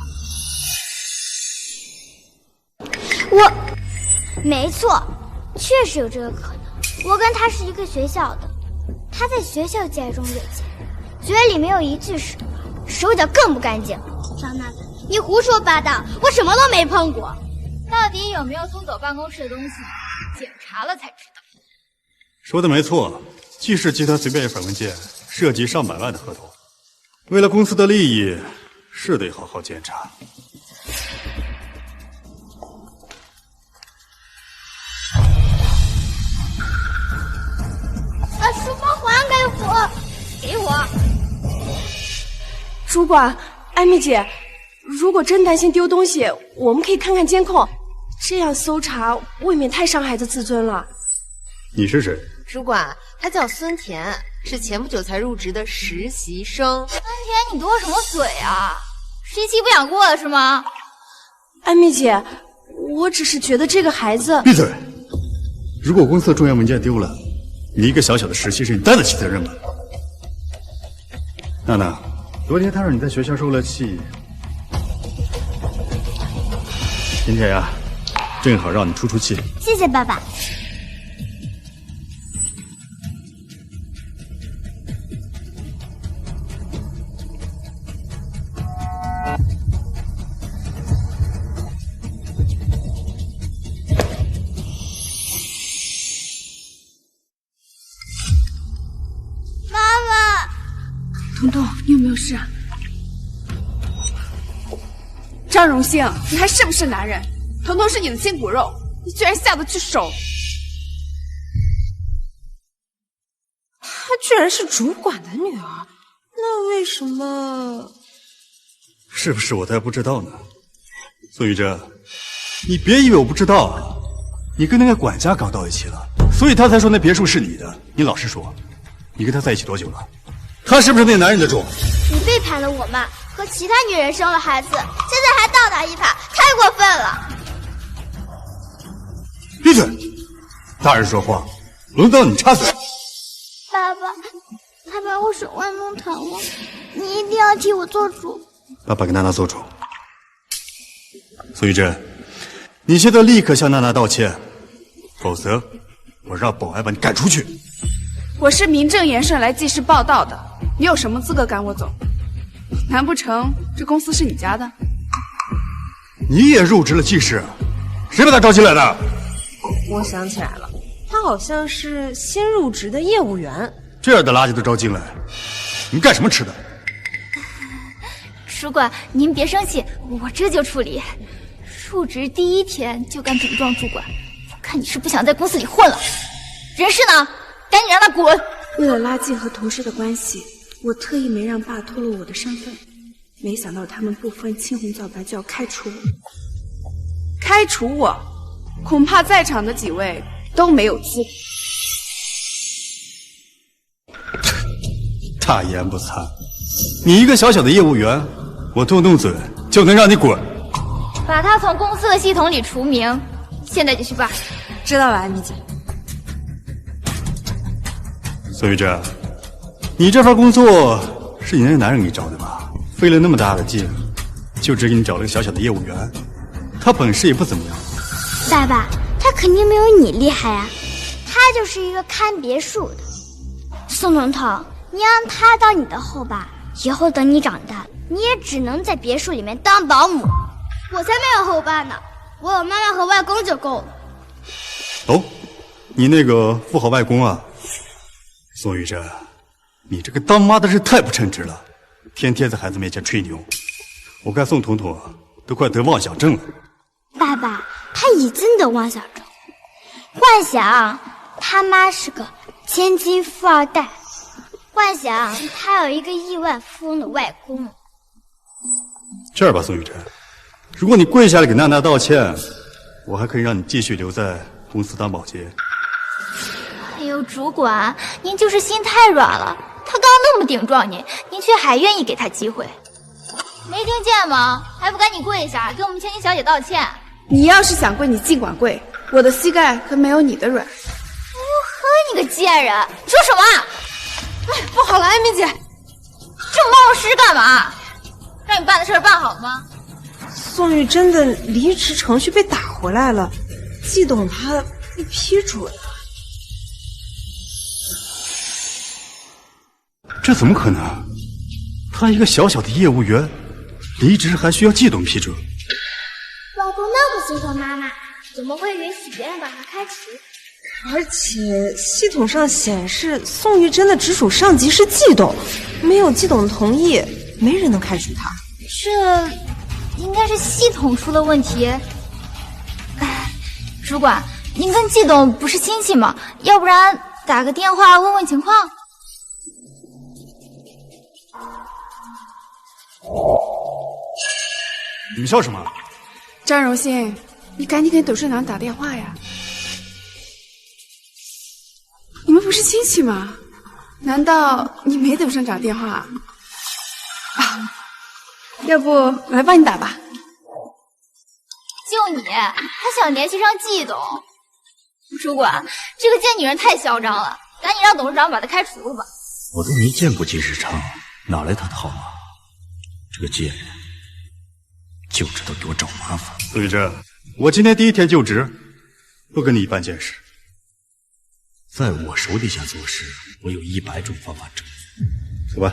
没错，确实有这个可能。我跟他是一个学校的，他在学校界中越界，嘴里没有一句实话，手脚更不干净。张娜娜，你胡说八道，我什么都没碰过。到底有没有偷走办公室的东西，检查了才知道。说的没错，季氏集团随便一份文件，涉及上百万的合同。为了公司的利益，是得好好检查。把书包还给我！给我！主管，艾米姐，如果真担心丢东西，我们可以看看监控，这样搜查未免太伤孩子自尊了。你是谁？主管，他叫孙田，是前不久才入职的实习生。孙田，你多什么嘴啊？实习不想过了是吗？艾米姐，我只是觉得这个孩子……闭嘴！如果公司的重要文件丢了，你一个小小的实习生，你担得起责任吗？娜娜，昨天他让你在学校受了气，今天呀，正好让你出出气。谢谢爸爸。彤彤，你有没有事啊？张荣兴，你还是不是男人？彤彤是你的亲骨肉，你居然下得去手！她居然是主管的女儿，那为什么？是不是我才不知道呢？宋玉珍，你别以为我不知道啊！你跟那个管家搞到一起了，所以他才说那别墅是你的。你老实说，你跟他在一起多久了？他是不是那男人的种？你背叛了我妈，和其他女人生了孩子，现在还倒打一耙，太过分了！闭嘴！大人说话，轮到你插嘴。爸爸，他把我手腕弄疼了，你一定要替我做主。爸爸给娜娜做主。苏玉珍，你现在立刻向娜娜道歉，否则我让保安把你赶出去。我是名正言顺来记事报道的，你有什么资格赶我走？难不成这公司是你家的？你也入职了记事，谁把他招进来的？我想起来了，他好像是新入职的业务员。这样的垃圾都招进来，你们干什么吃的？主管，您别生气，我这就处理。入职第一天就敢顶撞主管，看你是不想在公司里混了。人事呢？赶紧让他滚！为了拉近和同事的关系，我特意没让爸透露我的身份，没想到他们不分青红皂白就要开除我。开除我，恐怕在场的几位都没有资格。大言不惭！你一个小小的业务员，我动动嘴就能让你滚？把他从公司的系统里除名，现在就去办。知道了，艾米姐。宋玉珍，你这份工作是你那个男人给你找的吧？费了那么大的劲，就只给你找了个小小的业务员，他本事也不怎么样。爸爸，他肯定没有你厉害啊，他就是一个看别墅的。宋彤彤，你让他当你的后爸，以后等你长大了，你也只能在别墅里面当保姆。我才没有后爸呢，我有妈妈和外公就够了。哦，你那个富豪外公啊？宋玉珍，你这个当妈的是太不称职了，天天在孩子面前吹牛。我看宋彤彤都快得妄想症了。爸爸，他已经得妄想症，幻想他妈是个千金富二代，幻想他有一个亿万富翁的外公。这样吧，宋玉珍，如果你跪下来给娜娜道歉，我还可以让你继续留在公司当保洁。哎呦，主管，您就是心太软了。他刚那么顶撞您，您却还愿意给他机会，没听见吗？还不赶紧跪下，给我们千金小姐道歉！你要是想跪，你尽管跪，我的膝盖可没有你的软。哎呦呵，你个贱人，你说什么？哎，不好了，艾米姐，这么冒失干嘛？让你办的事办好了吗？宋玉珍的离职程序被打回来了，季董他被批准了。这怎么可能？他一个小小的业务员，离职还需要季董批准？外公那么喜欢妈妈，怎么会允许别人把他开除？而且系统上显示宋玉珍的直属上级是季董，没有季董同意，没人能开除他。这应该是系统出了问题。哎，主管，您跟季董不是亲戚吗？要不然打个电话问问情况。你们笑什么？张荣信，你赶紧给董事长打电话呀！你们不是亲戚吗？难道你没董事长电话啊？要不我来帮你打吧。就你还想联系上季董？主管，这个贱女人太嚣张了，赶紧让董事长把她开除了吧。我都没见过季世昌，哪来他的号码？这个贱人就知道给我找麻烦。宋玉珍，我今天第一天就职，不跟你一般见识。在我手底下做事，我有100种方法证明。走吧，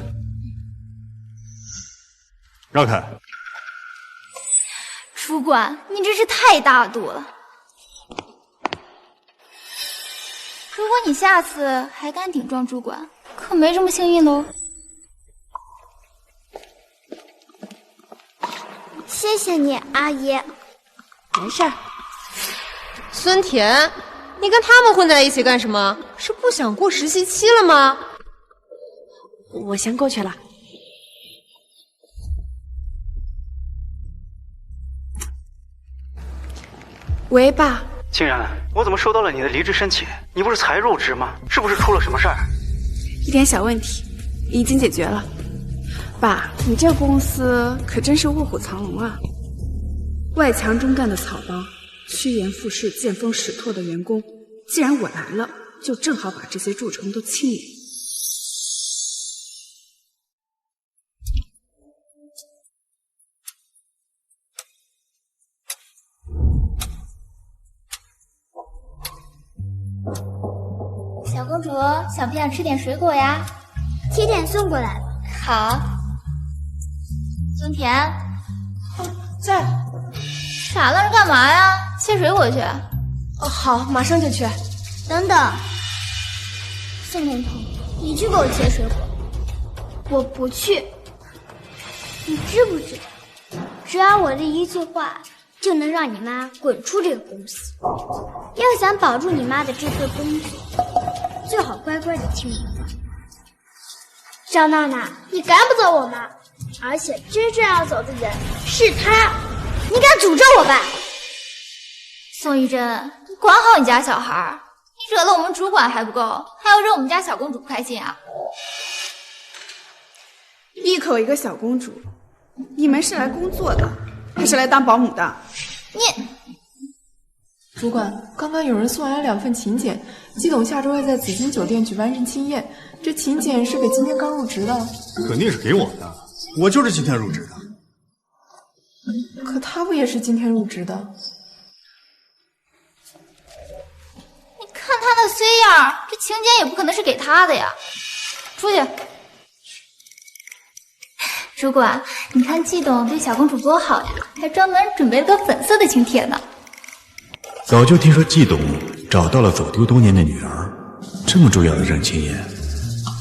让开。主管，你真是太大度了。如果你下次还敢顶撞主管，可没这么幸运喽。谢谢你，阿姨。没事儿。孙田，你跟他们混在一起干什么？是不想过实习期了吗？我先过去了。喂，爸。竟然，我怎么收到了你的离职申请？你不是才入职吗？是不是出了什么事儿？一点小问题，已经解决了。爸，你这公司可真是卧虎藏龙啊！外强中干的草包，趋炎附势、见风使舵的员工，既然我来了，就正好把这些蛀虫都清理。小公主，想不想吃点水果呀？提点送过来了。好。孙田，在。傻愣着干嘛呀？切水果去。哦，好，马上就去。等等，宋彤彤，你去给我切水果。我不去。你知不知道，只要我这一句话，就能让你妈滚出这个公司。要想保住你妈的这份工作，最好乖乖的听我的。张娜娜，你赶不走我妈，而且真正要走的人是她，你敢诅咒我吧？宋玉珍，你管好你家小孩，你惹了我们主管还不够，还要惹我们家小公主不开心啊！一口一个小公主，你们是来工作的，还是来当保姆的？你主管，刚刚有人送来了2份请柬，季董下周要在紫金酒店举办认亲宴，这请柬是给今天刚入职的。肯定是给我的，我就是今天入职的。可他不也是今天入职的？你看他那衰样，这请柬也不可能是给他的呀。出去。主管，你看季董对小公主多好呀，还专门准备了个粉色的请帖呢。早就听说季董找到了走丢多年的女儿，这么重要的认亲宴，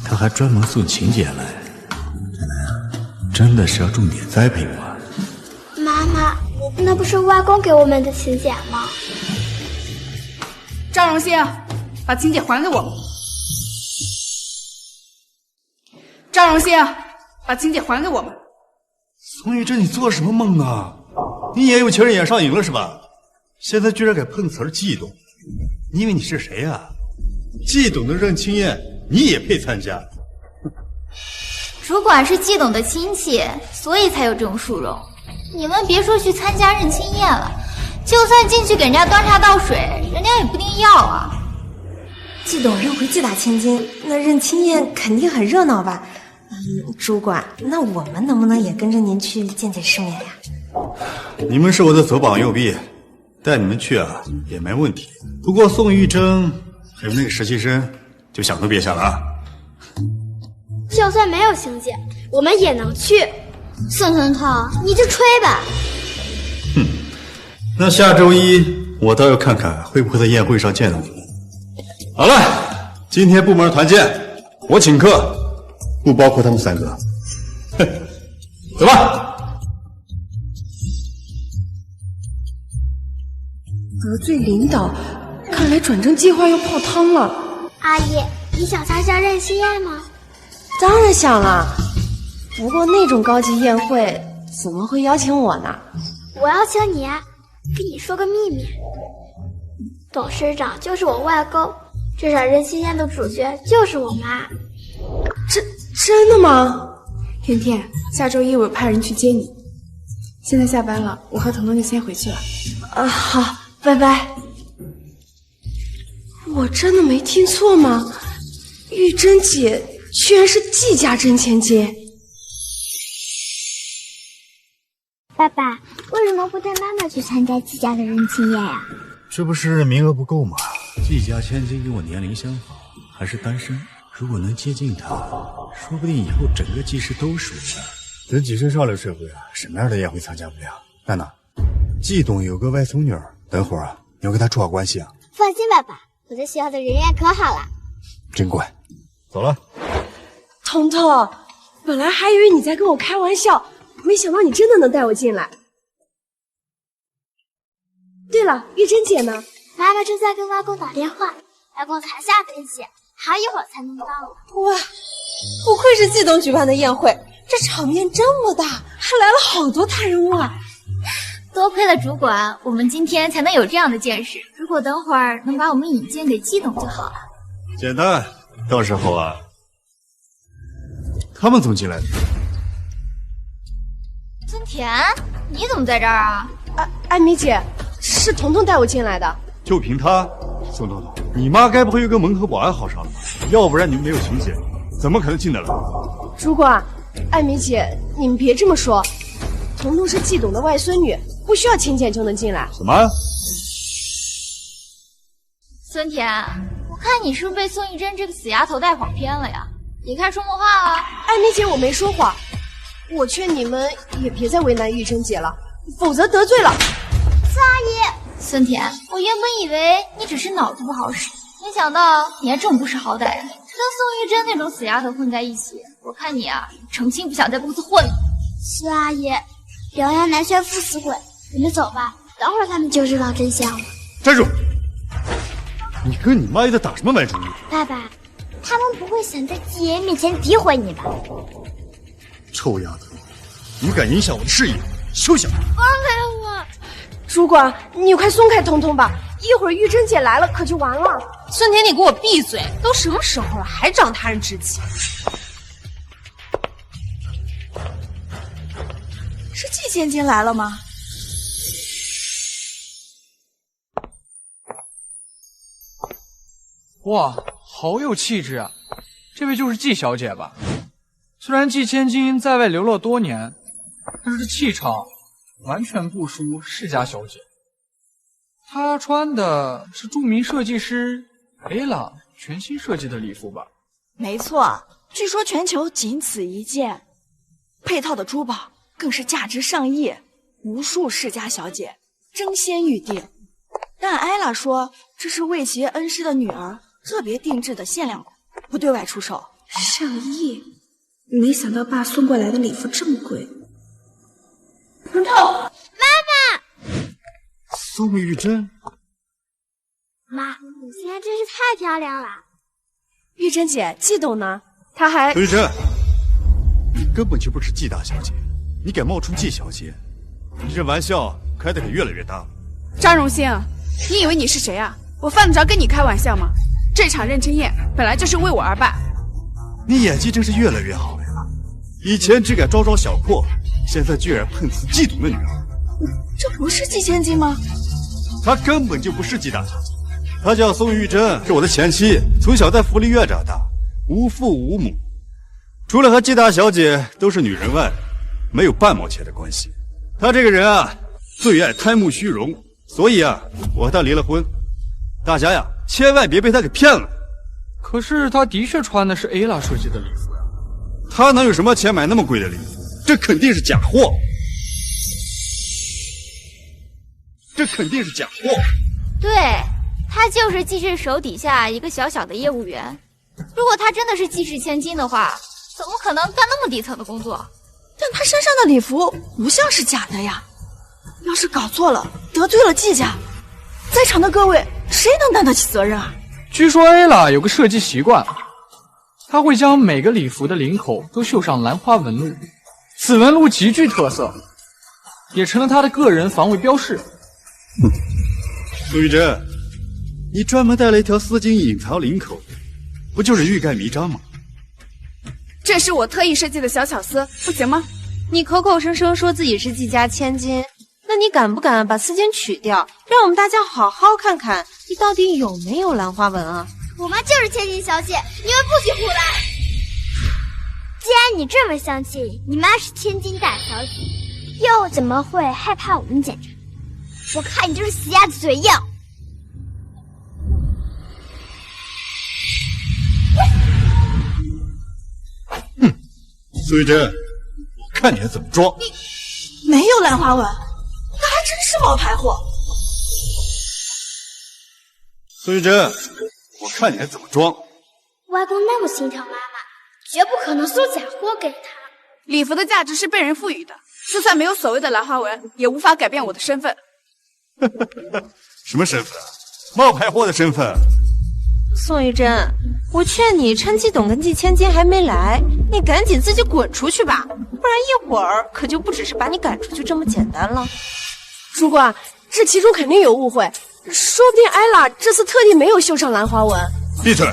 他还专门送请柬来，看来真的是要重点栽培我。妈妈，那不是外公给我们的请柬吗？张荣兴，把请柬还给我们。张荣兴，把请柬还给我们。宋玉珍，你做什么梦啊？你演有情人眼上瘾了是吧？现在居然敢碰瓷儿季董，你以为你是谁啊？季董的认亲宴你也配参加？主管是季董的亲戚，所以才有这种殊荣。你们别说去参加认亲宴了，就算进去给人家端茶倒水，人家也不一定要啊。季董认回季大千金，那认亲宴肯定很热闹吧？主管，那我们能不能也跟着您去见见世面呀？你们是我的左膀右臂，带你们去啊也没问题。不过宋玉珍还有那个实习生，就想都别想了啊！就算没有请柬，我们也能去。宋彤彤，你就吹吧。哼，那下周一我倒要看看会不会在宴会上见到你们。好了，今天部门团建，我请客，不包括他们3个。哼，走吧。得罪领导，看来转正计划要泡汤了。阿姨，你想参加认亲宴吗？当然想了，不过那种高级宴会怎么会邀请我呢？我邀请你啊，跟你说个秘密，董事长就是我外公，这场认亲宴的主角就是我妈。真的吗？甜甜，下周一我派人去接你。现在下班了，我和彤彤就先回去了。好，拜拜。我真的没听错吗？玉珍姐居然是季家真千金。爸爸，为什么不带妈妈去参加季家的认亲宴呀？这不是名额不够吗？季家千金跟我年龄相仿，还是单身，如果能接近她，说不定以后整个季氏都属于她。人跻身上流社会啊，什么样的宴会参加不了？娜娜，季董有个外孙女儿，等会儿啊，你要跟她处好关系啊。放心，爸爸，我在学校的人缘可好了。真乖。走了。彤彤，本来还以为你在跟我开玩笑，没想到你真的能带我进来。对了，玉珍姐呢？妈妈正在跟外公打电话，外公才下飞机，还一会儿才能到呢。哇，不愧是季董举办的宴会，这场面这么大，还来了好多大人物啊！多亏了主管，我们今天才能有这样的见识。如果等会儿能把我们引荐给季董就好了。简单，到时候啊，他们总进来的。孙田，你怎么在这儿啊？艾米姐，是彤彤带我进来的。就凭他，宋彤彤，你妈该不会又跟门口保安好上了吧？要不然你们没有请柬，怎么可能进得来？主管，艾米姐，你们别这么说，彤彤是季董的外孙女，不需要请柬就能进来。什么？孙田，我看你是不是被宋玉珍这个死丫头带跑偏了呀？别开说梦话了。艾米姐，我没说谎，我劝你们也别再为难玉珍姐了，否则得罪了孙阿姨。孙田，我原本以为你只是脑子不好使，没想到你还这么不识好歹，跟宋玉珍那种死丫头混在一起。我看你啊，成心不想在公司混了。孙阿姨，良药难劝父死鬼，你们走吧，等会儿他们就知道真相了。站住！你跟你妈也在打什么歪主意？爸爸，他们不会想在季爷面前诋毁你吧？臭丫头，你敢影响我的事业，休想！放开我！主管，你快松开彤彤吧，一会儿玉珍姐来了可就完了。孙田，你给我闭嘴！都什么时候了，还长他人志气？是季千金来了吗？哇，好有气质啊！这位就是季小姐吧？虽然季千金在外流落多年，但是气场完全不输世家小姐。她穿的是著名设计师 Ella 全新设计的礼服吧？没错，据说全球仅此一件，配套的珠宝更是价值上亿，无数世家小姐争先预定。但艾拉说这是为其恩师的女儿特别定制的限量款，不对外出售。上亿，没想到爸送过来的礼服这么贵。彤彤，妈妈，宋玉珍，妈，你今天真是太漂亮了。玉珍姐，季董呢？他还……宋玉珍，你根本就不是季大小姐，你敢冒充季小姐，你这玩笑开得可越来越大了。张荣兴，你以为你是谁啊？我犯得着跟你开玩笑吗？这场认亲宴本来就是为我而办。你演技真是越来越好了呀！以前只敢招招小破，现在居然碰瓷季董的女儿。这不是季千金吗？她根本就不是季大小姐，她叫宋玉珍，是我的前妻，从小在福利院长大，无父无母，除了和季大小姐都是女人外，没有半毛钱的关系。她这个人啊，最爱贪慕虚荣，所以啊，我和她离了婚。大家呀，千万别被她给骗了。可是她的确穿的是 Ella 设计的礼服呀。她哪有什么钱买那么贵的礼服？这肯定是假货。这肯定是假货。对，他就是季氏手底下一个小小的业务员。如果他真的是季氏千金的话，怎么可能干那么底层的工作？但他身上的礼服不像是假的呀。要是搞错了，得罪了季家，在场的各位谁能担得起责任啊？据说 Ella 有个设计习惯，她会将每个礼服的领口都绣上兰花纹路，此纹路极具特色，也成了她的个人防卫标识。苏玉珍，你专门带了一条丝巾隐藏领口，不就是欲盖弥彰吗？这是我特意设计的小巧思，不行吗？你口口声声说自己是季家千金，那你敢不敢把丝巾取掉，让我们大家好好看看你到底有没有兰花纹啊？我妈就是千金小姐，你们不许胡来！既然你这么相信你妈是千金大小姐，又怎么会害怕我们检查？我看你就是死鸭子嘴硬。苏玉珍，我看你还怎么装！你没有兰花纹，那还真是冒牌货。苏玉珍，我看你还怎么装！外公那么心疼妈妈，绝不可能送假货给她。礼服的价值是被人赋予的，就算没有所谓的兰花纹，也无法改变我的身份。什么身份？冒牌货的身份。宋玉珍，我劝你趁季董跟季千金还没来，你赶紧自己滚出去吧，不然一会儿可就不只是把你赶出去这么简单了。主管，这其中肯定有误会，说不定艾拉这次特地没有绣上兰花纹。闭嘴！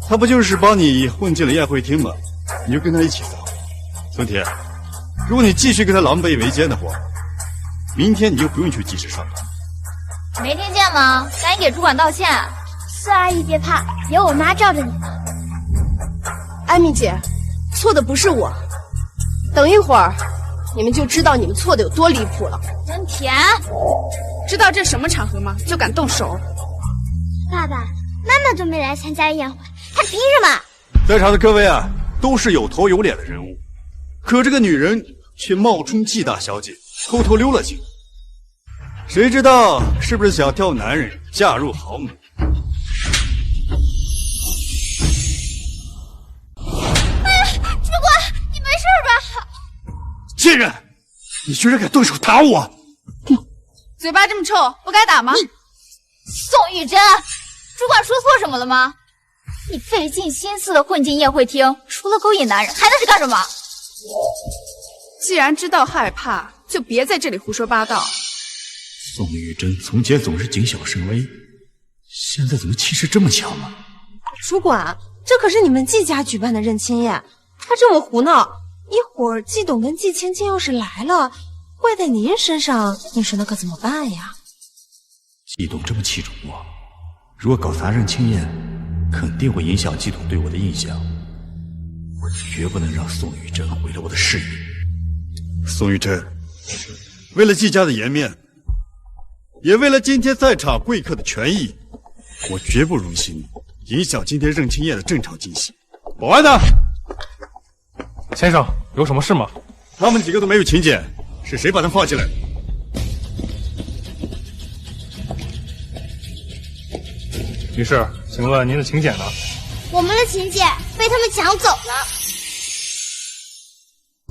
他不就是帮你混进了宴会厅吗？你就跟他一起走。孙铁，如果你继续跟他狼狈为奸的话，明天你就不用去集市上班。没听见吗？赶紧给主管道歉。苏阿姨别怕，有我妈罩着你呢。艾米姐，错的不是我，等一会儿你们就知道你们错的有多离谱了。真甜！知道这什么场合吗？就敢动手？爸爸妈妈都没来参加宴会，他凭什么？在场的各位啊，都是有头有脸的人物，可这个女人却冒充季大小姐，偷偷溜了进来。谁知道是不是想钓男人，嫁入豪门？主管，你没事吧？贱人，你居然敢动手打我！嘴巴这么臭，不该打吗？宋玉珍，主管说错什么了吗？你费尽心思的混进宴会厅，除了勾引男人，还能是干什么？既然知道害怕，就别在这里胡说八道。宋玉珍从前总是谨小慎微，现在怎么气势这么强了？主管，这可是你们季家举办的认亲宴，他这么胡闹，一会儿季董跟季千金要是来了，怪在您身上，你说那可怎么办呀？季董这么器重我，如果搞砸任清燕，肯定会影响季董对我的印象。我绝不能让宋玉珍毁了我的事业。宋玉珍，为了季家的颜面，也为了今天在场贵客的权益，我绝不容许你影响今天任清燕的正常进行。保安呢？先生，有什么事吗？他们几个都没有请柬，是谁把他放进来的？女士，请问您的请柬呢？我们的请柬被他们抢走了。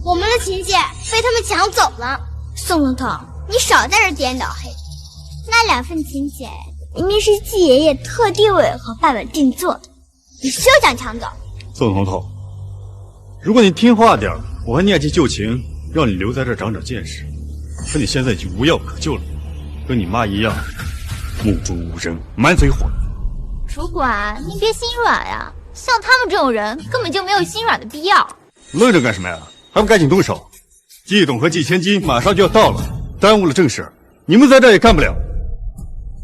我们的请柬被他们抢走了。宋总统，你少在这颠倒黑。那2份请柬明明是季爷爷特地为我和爸爸定做的，你休想抢走。宋总统，如果你听话点，我还念及旧情，让你留在这长长见识。可你现在已经无药可救了，跟你妈一样，目中无人，满嘴谎言。主管，您别心软呀，像他们这种人根本就没有心软的必要。愣着干什么呀？还不赶紧动手！季董和季千金马上就要到了，耽误了正事，你们在这也干不了。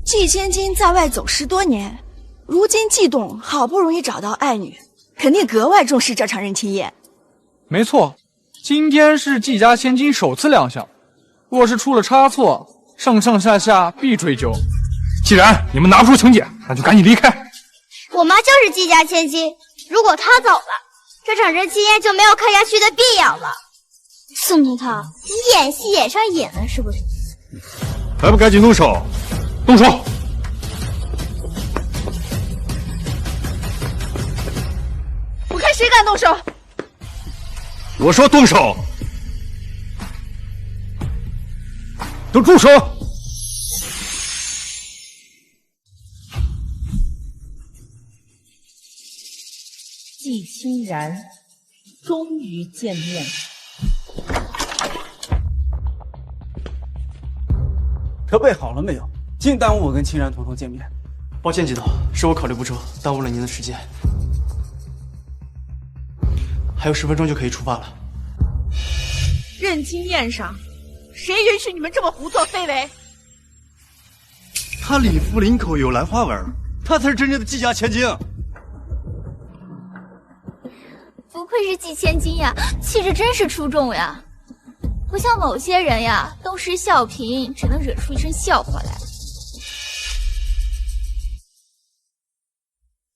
季千金在外走失多年，如今季董好不容易找到爱女，肯定格外重视这场认亲宴。没错，今天是季家千金首次亮相，若是出了差错，上上下下必追究。既然你们拿不出请柬，那就赶紧离开。我妈就是季家千金，如果她走了，这场认亲宴就没有看下去的必要了。宋总统，你演戏演上瘾了是不是？还不赶紧动手！动手！我看谁敢动手！我说动手！都住手！季清然终于见面了。车备好了没有？净耽误我跟清然彤彤见面。抱歉，季董，是我考虑不周，耽误了您的时间。还有10分钟就可以出发了。认亲宴上，谁允许你们这么胡作非为？他礼服领口有兰花纹，他才是真正的季家千金。不愧是季千金呀，气质真是出众呀！不像某些人呀，东施效颦，只能惹出一身笑话来。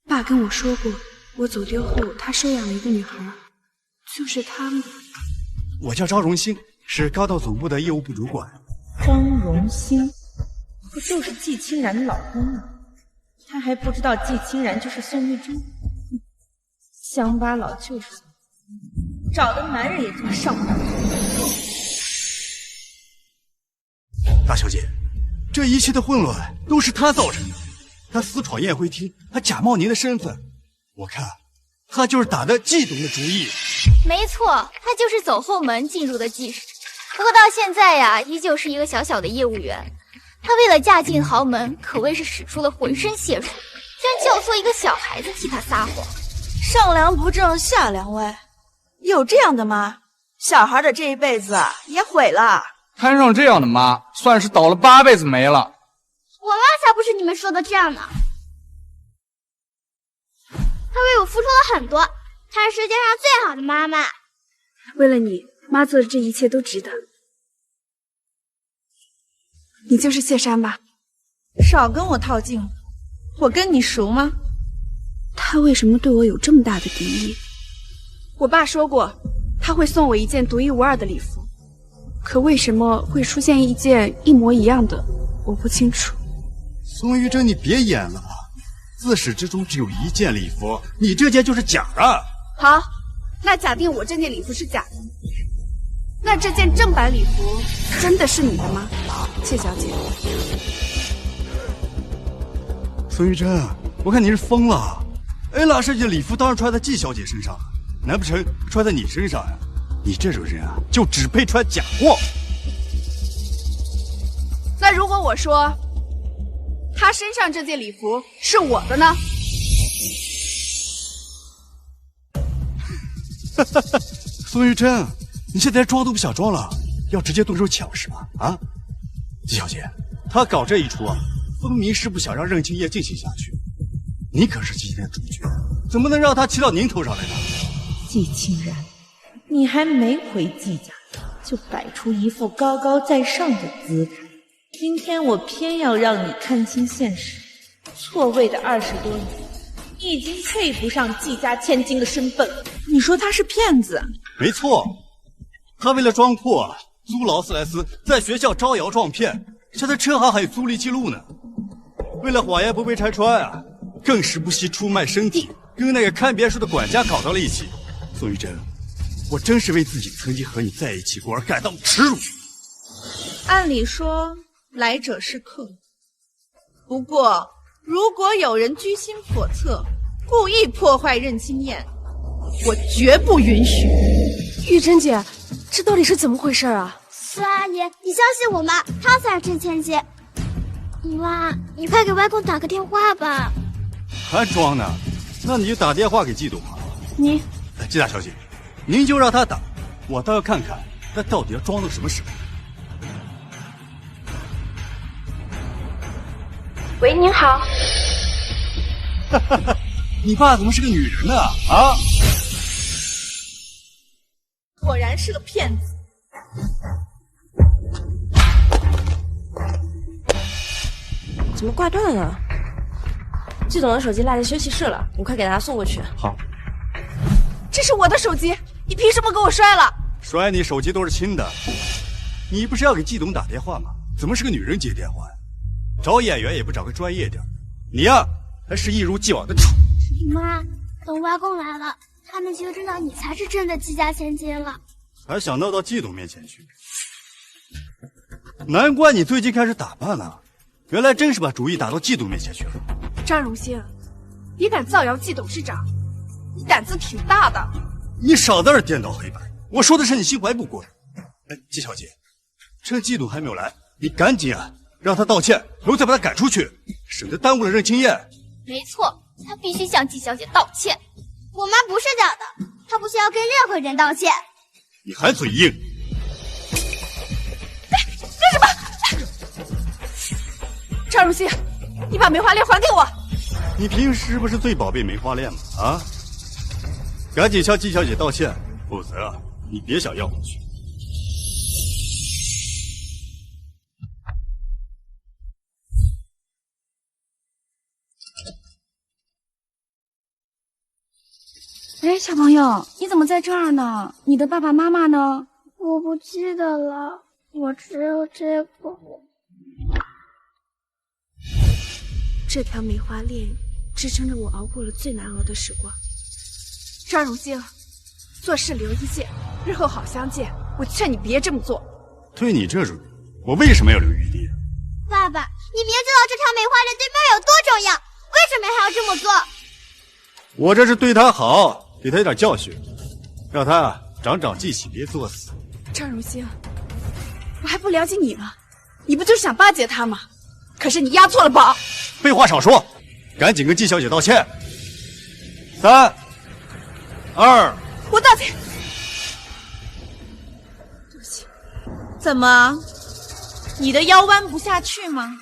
爸跟我说过，我走丢后，他收养了一个女孩，就是他们。我叫张荣兴，是高道总部的业务部主管。张荣兴，不就是季清然的老公吗？他还不知道季清然就是宋玉珍。乡巴佬就是，找的男人也这么上当。大小姐，这一切的混乱都是他造成的。他私闯宴会厅，还假冒您的身份，我看他就是打的季董的主意。没错，他就是走后门进入的季氏，不过到现在呀，依旧是一个小小的业务员。他为了嫁进豪门，可谓是使出了浑身解数，居然教唆一个小孩子替他撒谎。上梁不正下梁歪，有这样的妈，小孩的这一辈子也毁了。摊上这样的妈，算是倒了8辈子霉了。我妈才不是你们说的这样呢，她为我付出了很多，她是世界上最好的妈妈。为了你，妈做的这一切都值得。你就是谢山吧？少跟我套近乎，我跟你熟吗？他为什么对我有这么大的敌意？我爸说过，他会送我一件独一无二的礼服，可为什么会出现一件一模一样的，我不清楚。宋玉珍，你别演了，自始至终只有一件礼服，你这件就是假的。好，那假定我这件礼服是假的，那这件正版礼服真的是你的吗，谢小姐？宋玉珍，我看你是疯了。Ella 这件礼服当然穿在季小姐身上，难不成穿在你身上呀？你这种人啊，就只配穿假货。那如果我说，他身上这件礼服是我的呢？宋玉珍，你现在装都不想装了，要直接动手抢是吧？啊，季小姐，他搞这一出啊，分明是不想让任清夜进行下去。你可是今天的主角，怎么能让他骑到您头上来呢？季清然，你还没回季家，就摆出一副高高在上的姿态。今天我偏要让你看清现实，错位的20多年，你已经配不上季家千金的身份。你说他是骗子？没错，他为了装酷啊，租劳斯莱斯在学校招摇撞骗，他的车行还有租赁记录呢。为了谎言不被拆穿啊，更是不惜出卖身体，跟那个看别墅的管家搞到了一起。宋玉珍，我真是为自己曾经和你在一起过而感到耻辱。按理说来者是客，不过如果有人居心叵测，故意破坏任清燕，我绝不允许。玉珍姐，这到底是怎么回事啊？苏阿姨，你相信我吗？她才是真千金。妈，你快给外公打个电话吧。还装呢？那你就打电话给季董啊。你，季大小姐，您就让他打，我倒要看看他到底要装到什么时候。喂，您好。哈哈哈，你爸怎么是个女人呢？啊！果然是个骗子。怎么挂断了？季总的手机落在休息室了，你快给他送过去。好。这是我的手机，你凭什么给我摔了？摔你手机都是亲的。你不是要给季董打电话吗？怎么是个女人接电话呀？找演员也不找个专业点，你呀还是一如既往的丑。妈，等外公来了，他们就知道你才是真的季家千金了。还想闹到季董面前去？难怪你最近开始打扮了，原来真是把主意打到季董面前去了。张荣兴，你敢造谣季董事长，你胆子挺大的。你少在这颠倒黑白，我说的是你心怀不轨。哎，季小姐，趁季董还没有来，你赶紧啊让他道歉，然后再把他赶出去，省得耽误了任清燕。没错，他必须向季小姐道歉。我妈不是假的，她不需要跟任何人道歉。你还嘴硬？干什么？张荣兴，你把梅花链还给我！你平时不是最宝贝梅花链吗？啊！赶紧向季小姐道歉，否则啊，你别想要回去。哎，小朋友，你怎么在这儿呢？你的爸爸妈妈呢？我不记得了，我只有这个。这条梅花链支撑着我熬过了最难熬的时光。张荣兴，做事留一线，日后好相见。我劝你别这么做。对你这种人，我为什么要留余地？爸爸，你明知道这条梅花链对妹有多重要，为什么还要这么做？我这是对他好，给他一点教训，让他长长记性，别作死。张荣兴，我还不了解你呢，你不就是想巴结他吗？可是你押错了宝。废话少说，赶紧跟季小姐道歉。3、2，我道歉。对不起。怎么，你的腰弯不下去吗？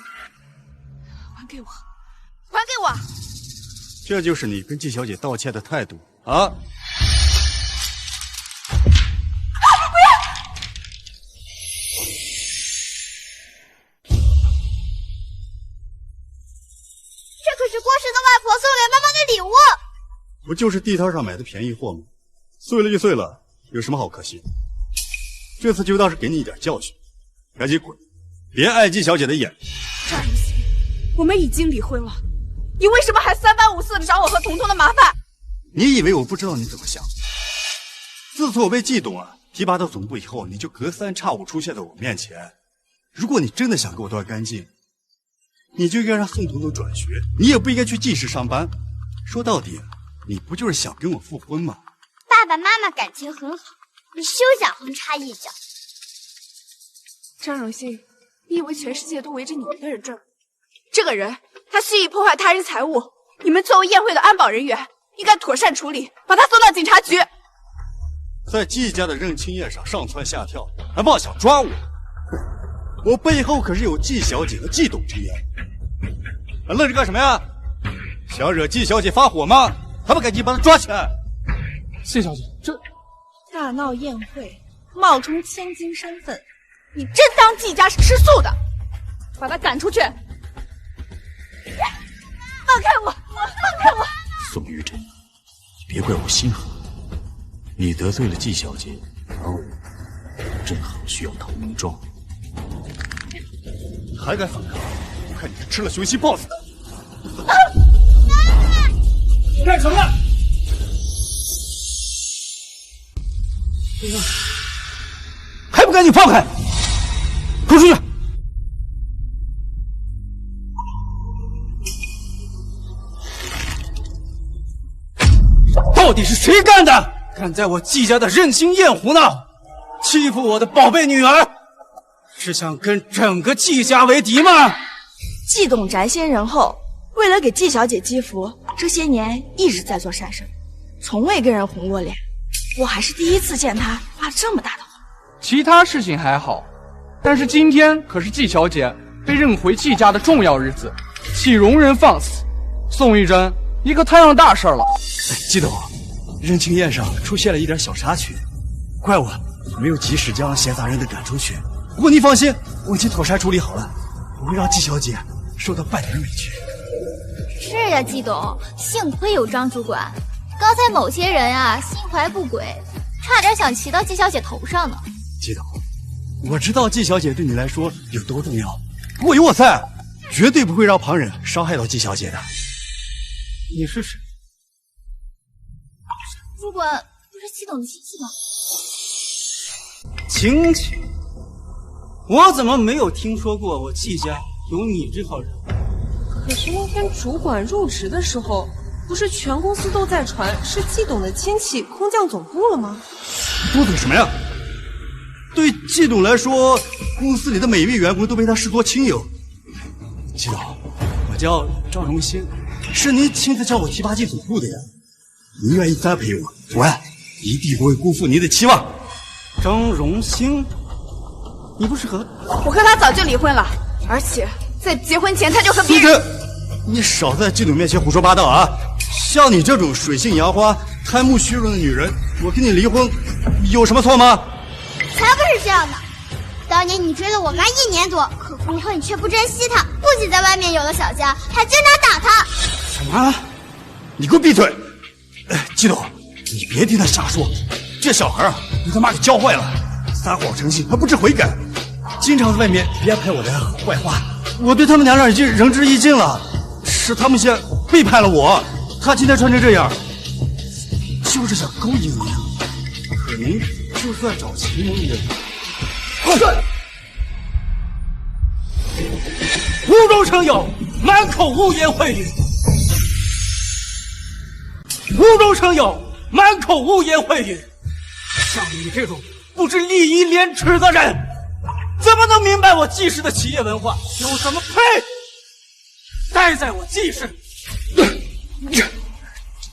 还给我，还给我！这就是你跟季小姐道歉的态度啊！这可是郭氏的外婆送给妈妈的礼物。不就是地摊上买的便宜货吗？碎了就碎了，有什么好可惜的？这次就当是给你一点教训，赶紧滚，别碍季小姐的眼。张如熙，我们已经离婚了，你为什么还3番5次的找我和彤彤的麻烦？你以为我不知道你怎么想？自从我被季董提拔到总部以后，你就隔3差5出现在我面前。如果你真的想给我断干净，你就应该让宋彤彤转学，你也不应该去季氏上班。说到底，你不就是想跟我复婚吗？爸爸妈妈感情很好，你休想横插一脚。张荣兴，你以为全世界都围着你一个人转？这个人，他蓄意破坏他人财物，你们作为宴会的安保人员，应该妥善处理，把他送到警察局。在季家的任清宴上上蹿下跳，还妄想抓我！我背后可是有季小姐和季董之言。愣着干什么呀？想惹季小姐发火吗？还不赶紧把她抓起来！季小姐，这大闹宴会，冒充千金身份，你真当季家是吃素的？把他赶出去！放开我！放开我！宋玉珍，你别怪我心狠，你得罪了季小姐，而我正好需要讨名状。还敢反抗？我看你是吃了雄心豹子的！干什么？还不赶紧放开！滚出去！到底是谁干的？敢在我季家的任清宴胡闹，欺负我的宝贝女儿，是想跟整个季家为敌吗？季董宅先人后，为了给季小姐积福，这些年一直在做善事，从未跟人红过脸。我还是第一次见他发这么大的火。其他事情还好，但是今天可是季小姐被认回季家的重要日子，岂容人放肆？宋玉珍，你可摊上大事了！季董，任清宴上出现了一点小插曲，怪我没有及时将闲杂人等赶出去。不过您放心，我已经妥善处理好了，不会让季小姐受到半点委屈。是呀，季董，幸亏有张主管，刚才某些人啊心怀不轨，差点想骑到季小姐头上呢。季董，我知道季小姐对你来说有多重要，不过有我在，绝对不会让旁人伤害到季小姐的。你是谁？主管不是季董的亲戚吗？亲戚？我怎么没有听说过我季家有你这号人？可是那天主管入职的时候，不是全公司都在传是季董的亲戚空降总部了吗？多嘴什么呀？对季董来说，公司里的每一位员工都被他视作亲友。季董，我叫张荣兴，是您亲自叫我提拔进总部的呀。您愿意栽培我，我一定不会辜负您的期望。张荣兴，你不是和……我和他早就离婚了，而且在结婚前他就和别人……你少在季董面前胡说八道啊！像你这种水性杨花、贪慕虚荣的女人，我跟你离婚有什么错吗？才不是这样的！当年你追了我妈1年多，可婚后你却不珍惜她，不仅在外面有了小家，还经常打她。什么？你给我闭嘴！季董，你别听他瞎说，这小孩被他妈给教坏了，撒谎成性还不知悔改，经常在外面编排我的坏话。我对他们娘俩已经仁至义尽了，是他们先背叛了我。他今天穿成这样，就是想勾引你。可您就算找情人也……无中生有，满口污言秽语。无中生有，满口污言秽语。像你这种不知礼义廉耻的人，怎么能明白我季氏的企业文化？又怎么配待在我季氏？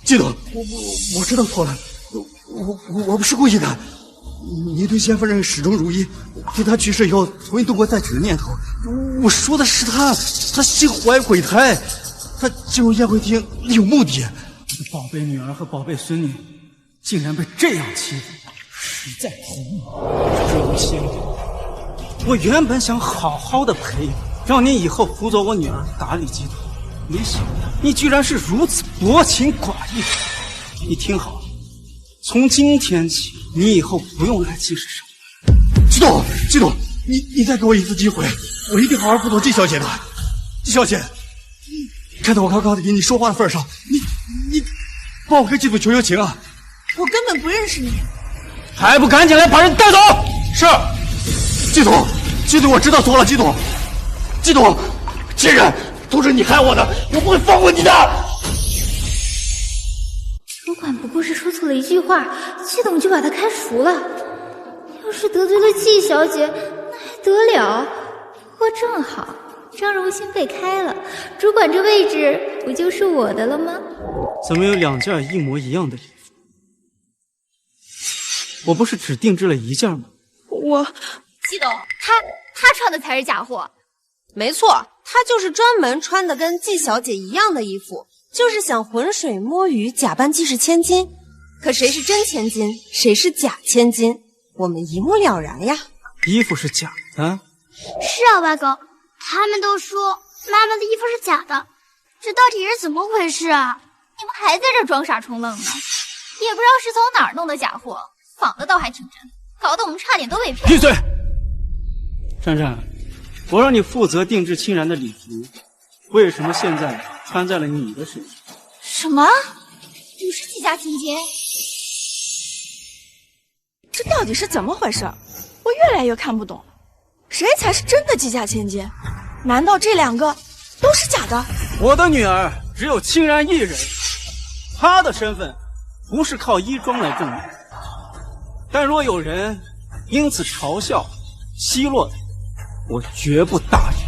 季董，我知道错了，我不是故意的。您对先夫人始终如一，自他去世以后，从未动过再娶的念头。我说的是他心怀鬼胎，他进入宴会厅有目的。我的宝贝女儿和宝贝孙女竟然被这样欺负，实在头怒。荣兴，我原本想好好的培养，让你以后辅佐我女儿打理季董，没想到你居然是如此薄情寡义。你听好了，从今天起，你以后不用来季氏上班。季董，你再给我一次机会，我一定好好辅佐季小姐的。季小姐，看在我刚刚给你说话的份上，你帮我跟季总求情啊！我根本不认识你，还不赶紧来把人带走！是，季总，我知道错了，季总，贱人，都是你害我的，我不会放过你的。主管不过是说错了一句话，季董就把他开除了。要是得罪了季小姐，那还得了？不过正好张荣兴被开了，主管这位置不就是我的了吗？怎么有2件一模一样的衣服？我不是只定制了1件吗？我季董，他穿的才是假货。没错，他就是专门穿的跟季小姐一样的衣服，就是想浑水摸鱼，假扮季氏千金。可谁是真千金，谁是假千金，我们一目了然呀。衣服是假的？是啊，外公，他们都说妈妈的衣服是假的，这到底是怎么回事啊？你们还在这装傻充愣呢，也不知道是从哪儿弄的假货，仿的倒还挺真，搞得我们差点都被骗。闭嘴！珊珊，我让你负责定制清然的礼服，为什么现在穿在了你的身上？什么？不是季家千金？这到底是怎么回事？我越来越看不懂，谁才是真的季家千金？难道这两个都是假的？我的女儿只有清然一人，她的身份不是靠衣装来证明。但若有人因此嘲笑、奚落她，我绝不大忍。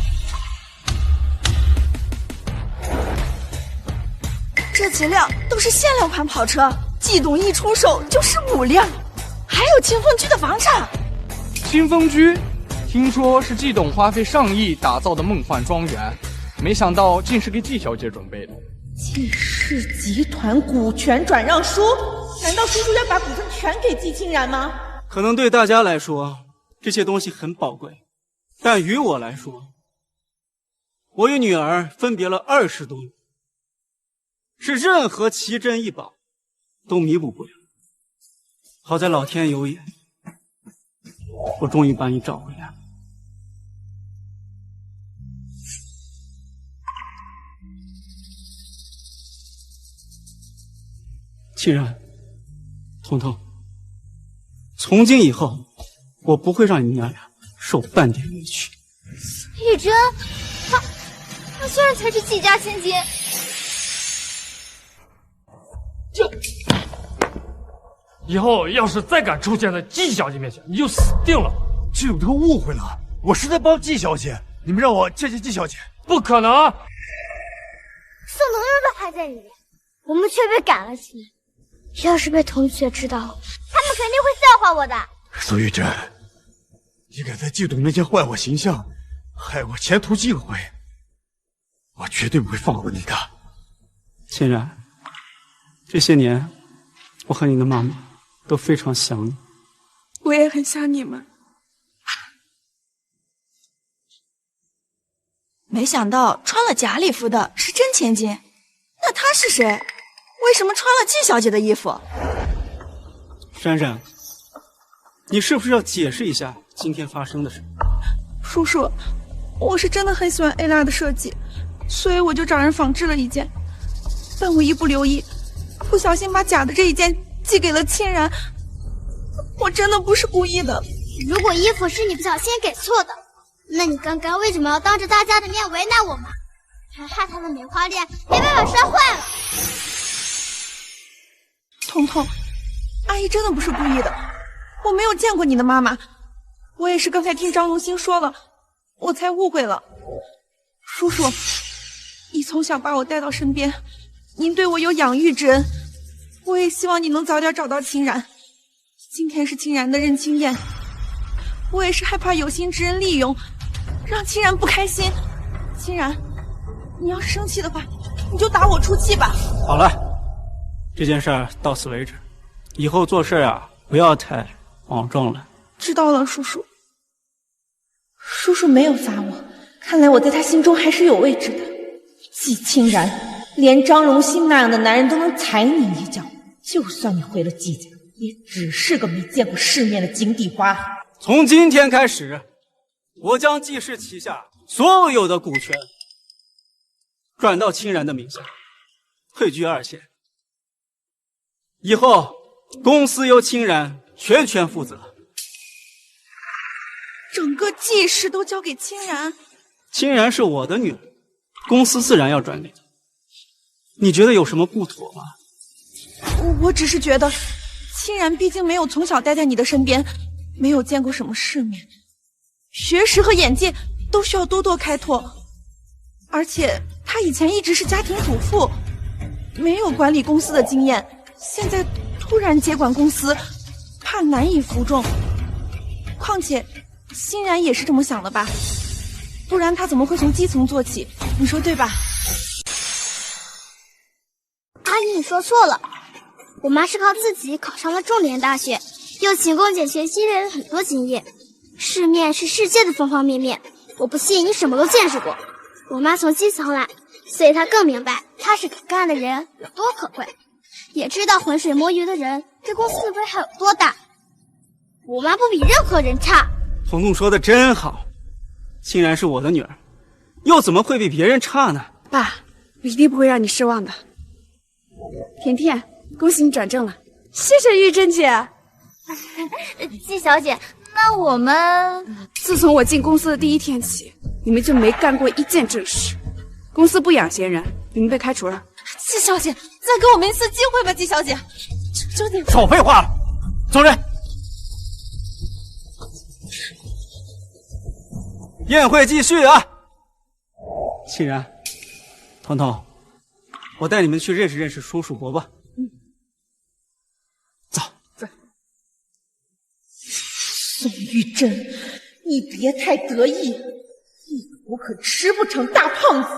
这几辆都是限量款跑车，季董一出手就是5辆，还有清风居的房产。清风居，听说是季董花费上亿打造的梦幻庄园，没想到竟是给季小姐准备的。季氏集团股权转让书？难道叔叔要把股份全给季清然吗？可能对大家来说，这些东西很宝贵，但于我来说，我与女儿分别了20多年，是任何奇珍异宝都弥补不了。好在老天有眼，我终于把你找回来了。清然，彤彤，从今以后，我不会让你们娘俩受半点委屈。玉珍，她虽然才是季家千金，以后要是再敢出现在季小姐面前，你就死定了。这有这个误会了，我是在帮季小姐，你们让我见见季小姐，不可能！宋彤彤都还在里面，我们却被赶了起来。要是被同学知道，他们肯定会笑话我的。苏玉珍，你敢在季董面前坏我形象，害我前途尽毁，我绝对不会放过你的。清然，这些年，我和你的妈妈都非常想你。我也很想你们。没想到穿了假礼服的是真千金，那她是谁？为什么穿了季小姐的衣服？珊珊，你是不是要解释一下今天发生的事？叔叔，我是真的很喜欢艾拉的设计，所以我就找人仿制了一件，但我一不留意，不小心把假的这一件寄给了清然。我真的不是故意的。如果衣服是你不小心给错的，那你刚刚为什么要当着大家的面为难我们，还害他的梅花链没办法摔坏了？彤彤，阿姨真的不是故意的，我没有见过你的妈妈，我也是刚才听张龙兴说了，我才误会了。叔叔，你从小把我带到身边，您对我有养育之恩，我也希望你能早点找到清然。今天是清然的认亲宴，我也是害怕有心之人利用，让清然不开心。清然，你要是生气的话，你就打我出气吧。好了，这件事儿到此为止，以后做事啊不要太莽撞了。知道了，叔叔。叔叔没有罚我，看来我在他心中还是有位置的。季清然，连张荣兴那样的男人都能踩你一脚，就算你回了季家，也只是个没见过世面的井底花。从今天开始，我将季氏旗下所有的股权转到清然的名下，退居2线。以后公司由清然全权负责。整个季氏都交给清然？清然是我的女儿，公司自然要转给她。你觉得有什么不妥吗？我只是觉得清然毕竟没有从小待在你的身边，没有见过什么世面，学识和眼界都需要多多开拓。而且她以前一直是家庭主妇，没有管理公司的经验，现在突然接管公司，怕难以服众。况且欣然也是这么想的吧？不然他怎么会从基层做起？你说对吧？阿姨，你说错了，我妈是靠自己考上了重点大学，又勤工俭学，积累了很多经验。世面是世界的方方面面，我不信你什么都见识过。我妈从基层来，所以她更明白踏实肯干的人有多可贵，也知道浑水摸鱼的人对公司的危害有多大。我妈不比任何人差。彤彤说的真好，竟然是我的女儿，又怎么会比别人差呢？爸，我一定不会让你失望的。甜甜，恭喜你转正了，谢谢玉珍姐。季小姐，那我们……自从我进公司的第一天起，你们就没干过一件正事，公司不养闲人，你们被开除了。季小姐，再给我们一次机会吧，季小姐，求你。少废话了，走人。宴会继续啊！欣然，彤彤，我带你们去认识认识叔叔伯伯。走。宋玉珍，你别太得意，一口可吃不成大胖子。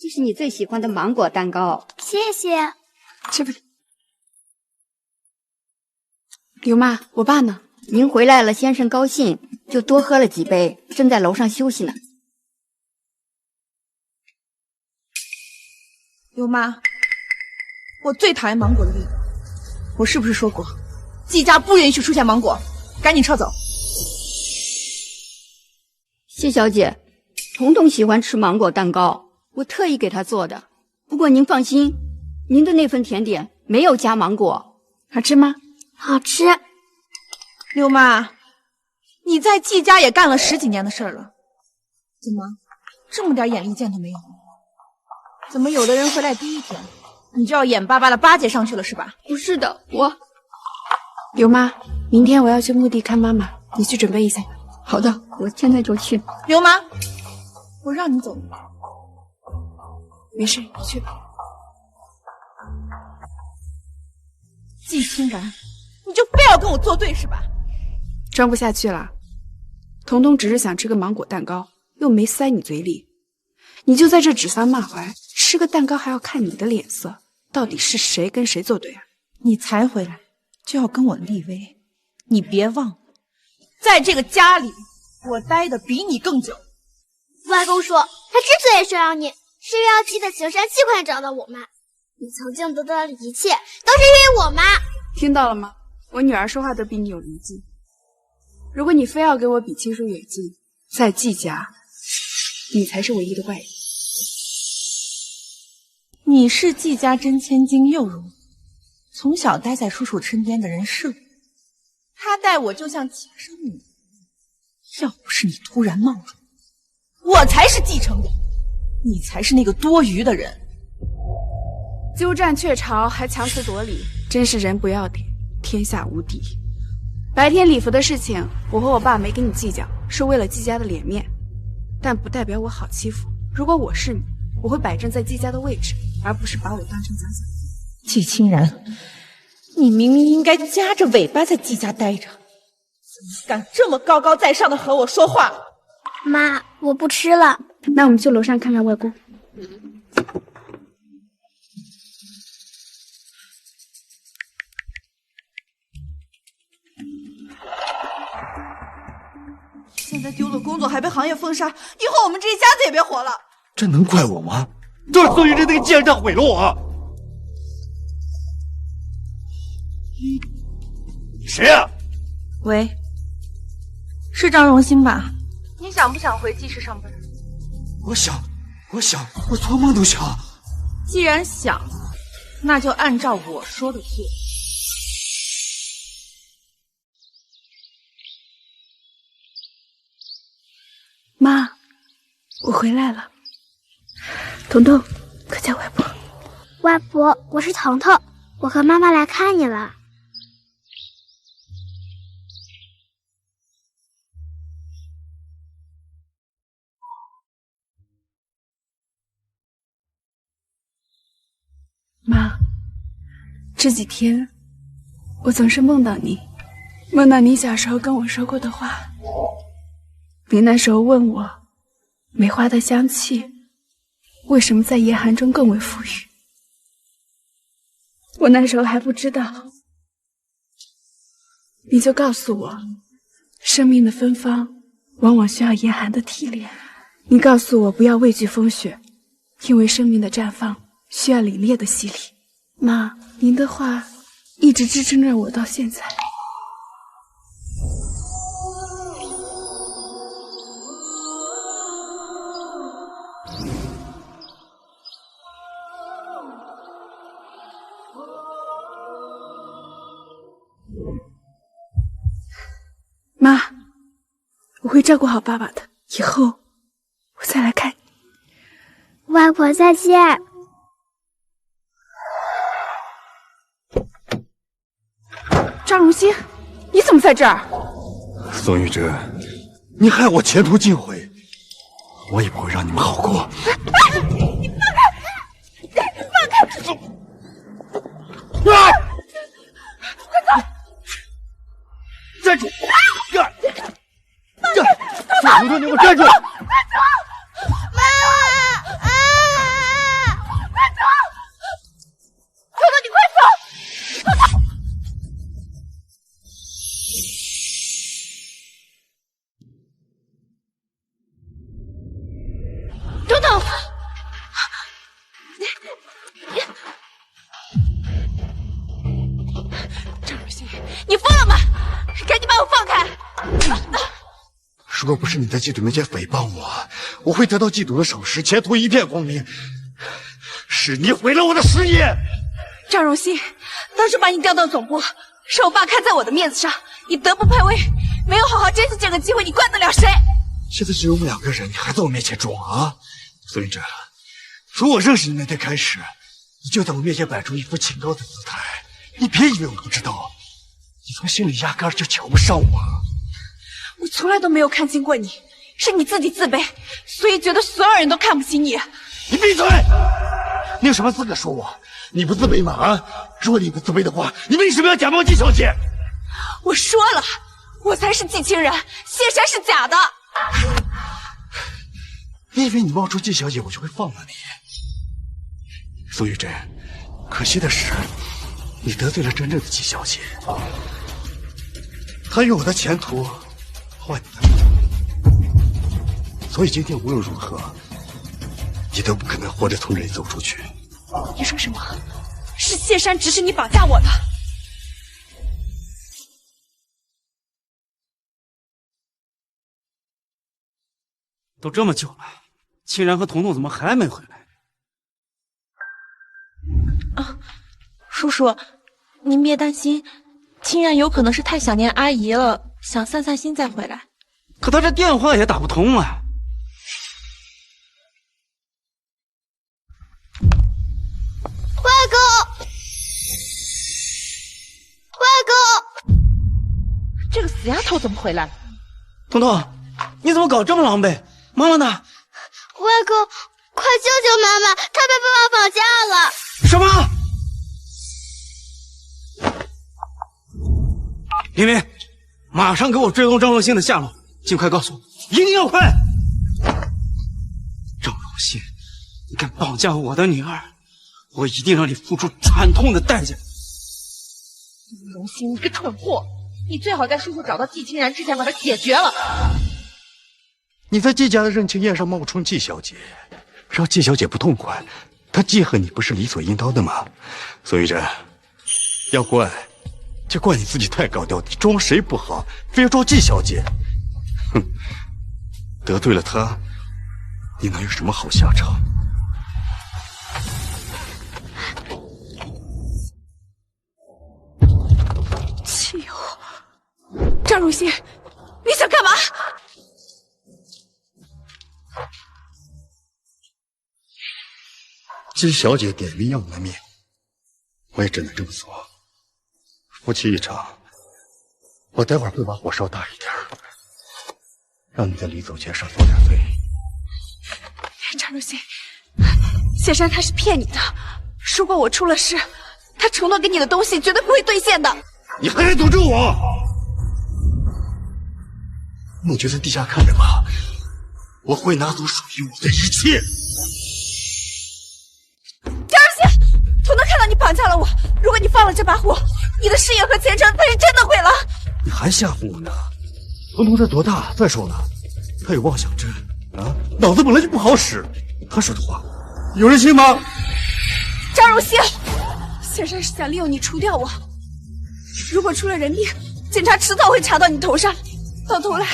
这是你最喜欢的芒果蛋糕，谢谢。吃吧。刘妈，我爸呢？您回来了，先生高兴，就多喝了几杯，正在楼上休息呢。刘妈，我最讨厌芒果的味道。我是不是说过，季家不允许出现芒果？赶紧撤走。谢小姐，彤彤喜欢吃芒果蛋糕，我特意给她做的。不过您放心，您的那份甜点没有加芒果，好吃吗？好吃。刘妈，你在季家也干了10几年的事儿了，怎么这么点眼力见都没有？怎么有的人回来第一天，你就要眼巴巴的巴结上去了是吧？不是的，刘妈，明天我要去墓地看妈妈，你去准备一下。好的，我现在就去。刘妈，我让你走。没事，你去吧。季清然，你就非要跟我作对是吧？装不下去了。彤彤只是想吃个芒果蛋糕，又没塞你嘴里，你就在这指桑骂槐，吃个蛋糕还要看你的脸色，到底是谁跟谁作对啊？你才回来就要跟我立威，你别忘了，在这个家里我待的比你更久。外公说，他之所以收养你，是因为要记得行善尽快找到我妈。你曾经得到的一切，都是因为我妈。听到了吗？我女儿说话都比你有逻辑。如果你非要跟我比亲疏远近，在季家，你才是唯一的怪人。你是季家真千金又如何？从小待在叔叔身边的人是我，他待我就像亲生女儿。要不是你突然冒出，我才是继承人，你才是那个多余的人。鸠占鹊巢还强词夺理，真是人不要脸，天下无敌。白天礼服的事情，我和我爸没跟你计较，是为了季家的脸面，但不代表我好欺负。如果我是你，我会摆正在季家的位置，而不是把我当成假小子。季清然，你明明应该夹着尾巴在季家待着，怎么敢这么高高在上的和我说话？妈，我不吃了。那我们去楼上看看外公。现在丢了工作还被行业封杀，以后我们这一家子也别活了。这能怪我吗？都是宋玉珍那个贱人，他毁了我。你谁呀？喂，是张荣新吧？你想不想回季氏上班？我想，我做梦都想。既然想，那就按照我说的做。妈，我回来了。彤彤，快叫外婆。外婆，我是彤彤，我和妈妈来看你了。妈，这几天我总是梦到你，梦到你小时候跟我说过的话。你那时候问我，梅花的香气为什么在严寒中更为馥郁？我那时候还不知道，你就告诉我，生命的芬芳往往需要严寒的提炼。你告诉我不要畏惧风雪，因为生命的绽放需要凛冽的洗礼。妈，您的话一直支撑着我到现在。妈，我会照顾好爸爸的，以后我再来看你。外婆再见。张荣兴，你怎么在这儿？宋玉珍，你害我前途尽毁，我也不会让你们好过。你放开！放开！快走！站住！土豆，你给我站住！快走！妈！快走！土豆，你快走！等等！张如新，你疯了吗？赶紧把我放开！如果不是你在祭赌面前诽谤我，我会得到祭赌的首饰，前途一片光明。是你毁了我的事业。张荣新，当初把你调到总部，是我爸看在我的面子上，你德不配位，没有好好珍惜这个机会，你怪得了谁？现在只有我们两个人，你还在我面前装啊？孙云哲，从我认识你那天开始，你就在我面前摆出一副清高的姿态，你别以为我不知道，你从心里压根儿就瞧不上我。我从来都没有看清过你，是你自己自卑，所以觉得所有人都看不起你。你闭嘴！你有什么资格说我？你不自卑吗？啊！如果你不自卑的话，你为什么要假冒季小姐？我说了，我才是季清人，谢山是假的。你以为你冒充季小姐，我就会放了你？苏玉珍，可惜的是，你得罪了真正的季小姐，她用我的前途换你的命，所以今天无论如何，你都不可能活着从这里走出去。你说什么？是谢山指使你绑架我的？都这么久了，清然和彤彤怎么还没回来？啊，叔叔，您别担心，清然有可能是太想念阿姨了，想散散心再回来。可他这电话也打不通啊！外公，外公，这个死丫头怎么回来了？彤彤，你怎么搞这么狼狈？妈妈呢？外公，快救救妈妈，她被爸爸绑架了！什么？林林，马上给我追踪张若欣的下落，尽快告诉我，一定要快！张若欣，你敢绑架我的女儿，我一定让你付出惨痛的代价！荣兴，你个蠢货，你最好在叔叔找到季清然之前把他解决了。你在季家的认亲宴上冒充季小姐，让季小姐不痛快，她记恨你不是理所应当的吗？苏玉珍，要怪就怪你自己太高调，你装谁不好，非要装季小姐。哼，得罪了她，你能有什么好下场？气我！张如新，你想干嘛？季小姐点名要你的命，我也只能这么做。夫妻一场，我待会儿会把火烧大一点，让你在临走前少遭点罪。张如新，谢山他是骗你的，如果我出了事，他承诺给你的东西绝对不会兑现的。你还敢诅咒我？你就在地下看着吧，我会拿走属于我的一切。张儿熙，童童看到你绑架了我，如果你放了这把火，你的事业和前程他是真的毁了。你还吓唬我呢？童童才多大？再说了，他有妄想症啊，脑子本来就不好使。他说的话，有人信吗？张如新，谢山是想利用你除掉我。如果出了人命，警察迟早会查到你头上，到头来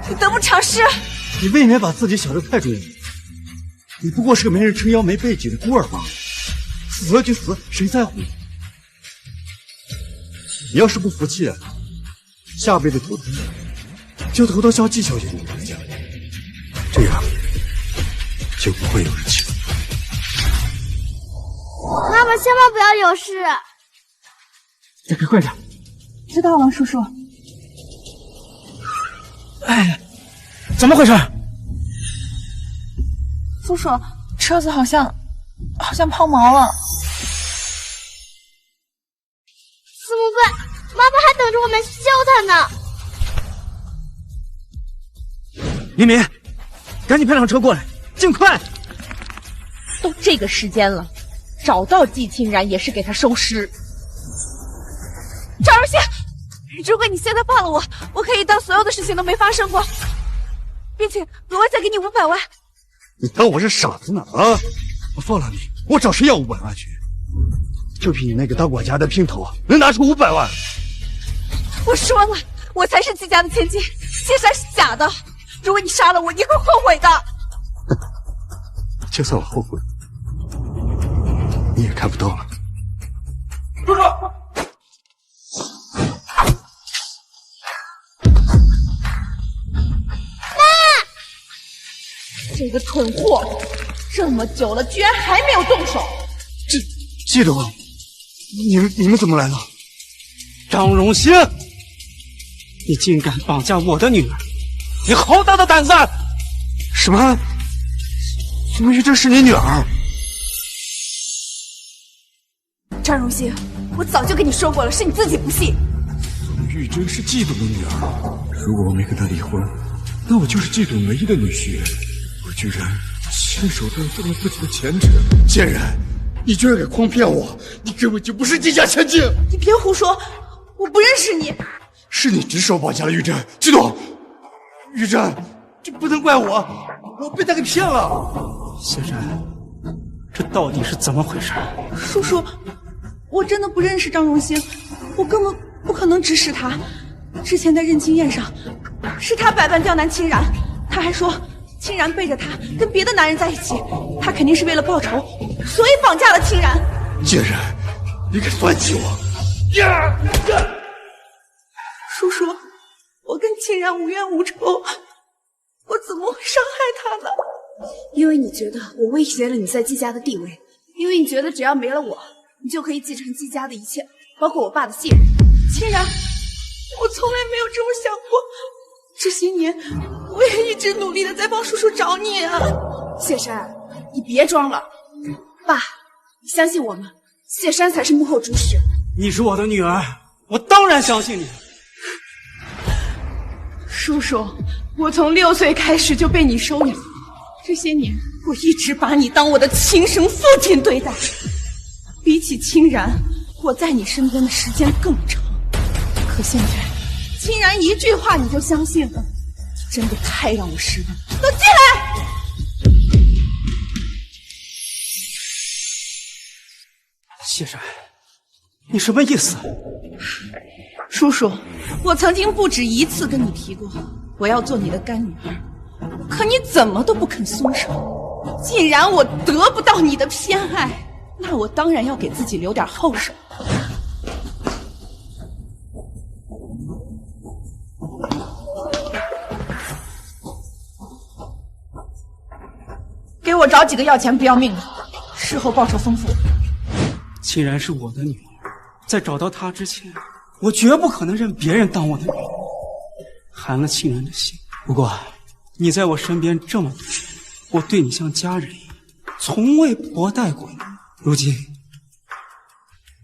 你得不偿失。你未免把自己想得太重了。你不过是个没人撑腰、没背景的孤儿罢了，死了就死，谁在乎你？你要是不服气，下辈子投胎就投到像季小姐你们家，这样就不会有人欺负你。妈妈，千万不要有事。再快点！知道了，叔叔。哎，怎么回事？叔叔，车子好像抛锚了。怎么办？妈妈还等着我们去救她呢。敏敏，赶紧派辆车过来，尽快！都这个时间了，找到季清然也是给他收尸。张如新，如果你现在放了我，我可以当所有的事情都没发生过，并且额外再给你500万。你当我是傻子呢啊！我放了你，我找谁要500万去？就凭你那个当管家的姘头，能拿出500万？我说了，我才是季家的千金，谢山是假的。如果你杀了我，你会后悔的。就算我后悔，你也看不到了。叔叔，这个蠢货，这么久了，居然还没有动手。季董，你们怎么来了？张荣兴，你竟敢绑架我的女儿！你好大的胆子！什么？宋玉珍是你女儿？张荣兴，我早就跟你说过了，是你自己不信。宋玉珍是季董的女儿，如果我没跟她离婚，那我就是季董唯一的女婿。我居然亲手断送了自己的前程！贱人，你居然敢诓骗我！你根本就不是季家千金！你别胡说，我不认识你。是你只手绑架了玉珍，季董。玉珍，这不能怪我，我被他给骗了。谢山，这到底是怎么回事？叔叔，我真的不认识张荣兴，我根本不可能指使他。之前在认亲宴上，是他百般刁难清然，他还说清然背着他跟别的男人在一起，他肯定是为了报仇，所以绑架了清然。贱人，你敢算计我！叔叔，我跟清然无冤无仇，我怎么会伤害他呢？因为你觉得我威胁了你在季家的地位，因为你觉得只要没了我，你就可以继承季家的一切，包括我爸的信任。清然，我从来没有这么想过。这些年，我也一直努力的在帮叔叔找你啊。谢山，你别装了，爸，你相信我们，谢山才是幕后主使。你是我的女儿，我当然相信你。叔叔，我从6岁开始就被你收养，这些年我一直把你当我的亲生父亲对待。比起清然，我在你身边的时间更长。可现在，清然一句话你就相信了，你真的太让我失望。都进来！谢山，你什么意思？叔叔，我曾经不止一次跟你提过，我要做你的干女儿，可你怎么都不肯松手。既然我得不到你的偏爱，那我当然要给自己留点后手。给我找几个要钱不要命的，事后报酬丰富。清然是我的女儿，在找到她之前，我绝不可能让别人当我的女儿。寒了清然的心。不过，你在我身边这么多年，我对你像家人一样，从未薄待过你。如今，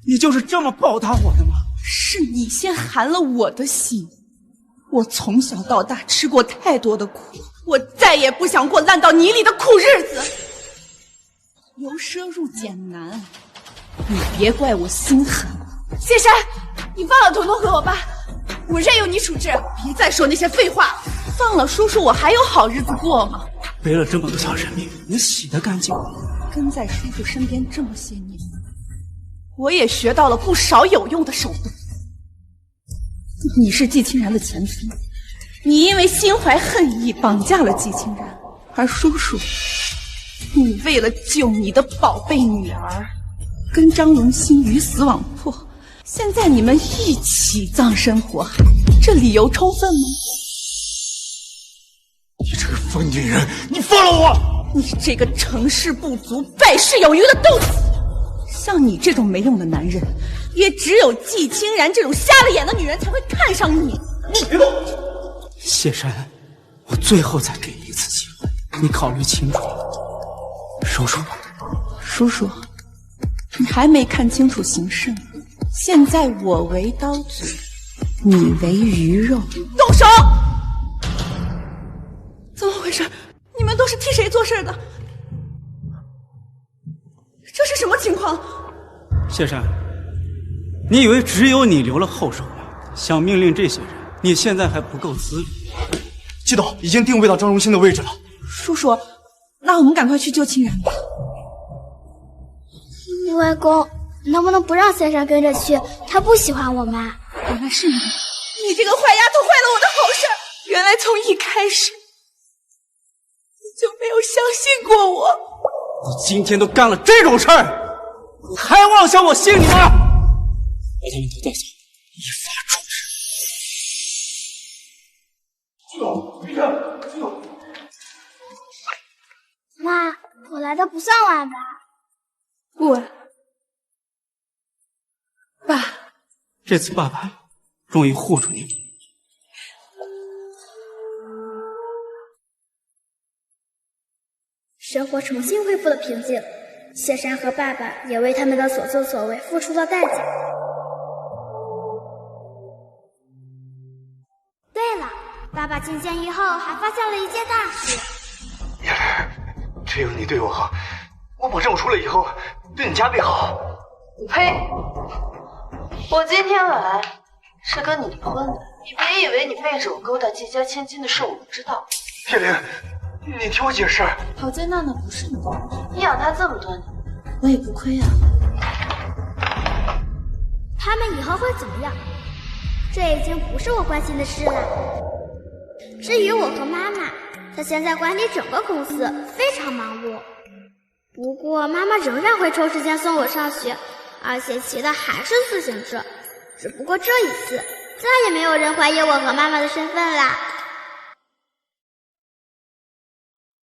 你就是这么报答我的吗？是你先寒了我的心，我从小到大吃过太多的苦，我再也不想过烂到泥里的苦日子。由奢入俭难，你别怪我心狠。谢山，你放了彤彤和我爸，我任由你处置。别再说那些废话了，放了叔叔，我还有好日子过吗？背了这么多条人命，你洗得干净吗？跟在叔叔身边这么些年，我也学到了不少有用的手段。你是季清然的前夫，你因为心怀恨意绑架了季清然，而叔叔，你为了救你的宝贝女儿，跟张荣兴鱼死网破，现在你们一起葬身火海，这理由充分吗？你这个疯女人，你放了我！你这个成事不足败事有余的东西！像你这种没用的男人，也只有季清然这种瞎了眼的女人才会看上你。你别动！谢山，我最后再给你一次机会，你考虑清楚了，收手吧。叔叔，你还没看清楚形势呢。现在我为刀俎，你为鱼肉，动手！怎么回事？你们都是替谁做事的？这是什么情况？谢山，你以为只有你留了后手吗？想命令这些人，你现在还不够资历。季董已经定位到张荣兴的位置了。叔叔，那我们赶快去救清然吧。外公，能不能不让先生跟着去？他不喜欢我妈。原来是你，你这个坏丫头坏了我的好事。原来从一开始你就没有相信过我。你今天都干了这种事儿，你还妄想我信你吗？把他们都带走，依法处置。季董，别看，季董。妈，我来的不算晚吧？不晚。爸，这次爸爸终于护住你了。生活重新恢复了平静，谢山和爸爸也为他们的所作所为付出了代价。对了，爸爸进监狱后还发现了一件大事。叶儿，只有你对我好，我保证我出来以后对你加倍好。呸！我今天来是跟你离婚的，你别以为你背着我勾搭季家千金的事我不知道。叶灵，你听我解释。陶建娜那不是你的，你养她这么多年，我也不亏啊。他们以后会怎么样？这已经不是我关心的事了。至于我和妈妈，她现在管理整个公司，非常忙碌。不过妈妈仍然会抽时间送我上学，而且骑的还是自行车。只不过这一次，再也没有人怀疑我和妈妈的身份啦。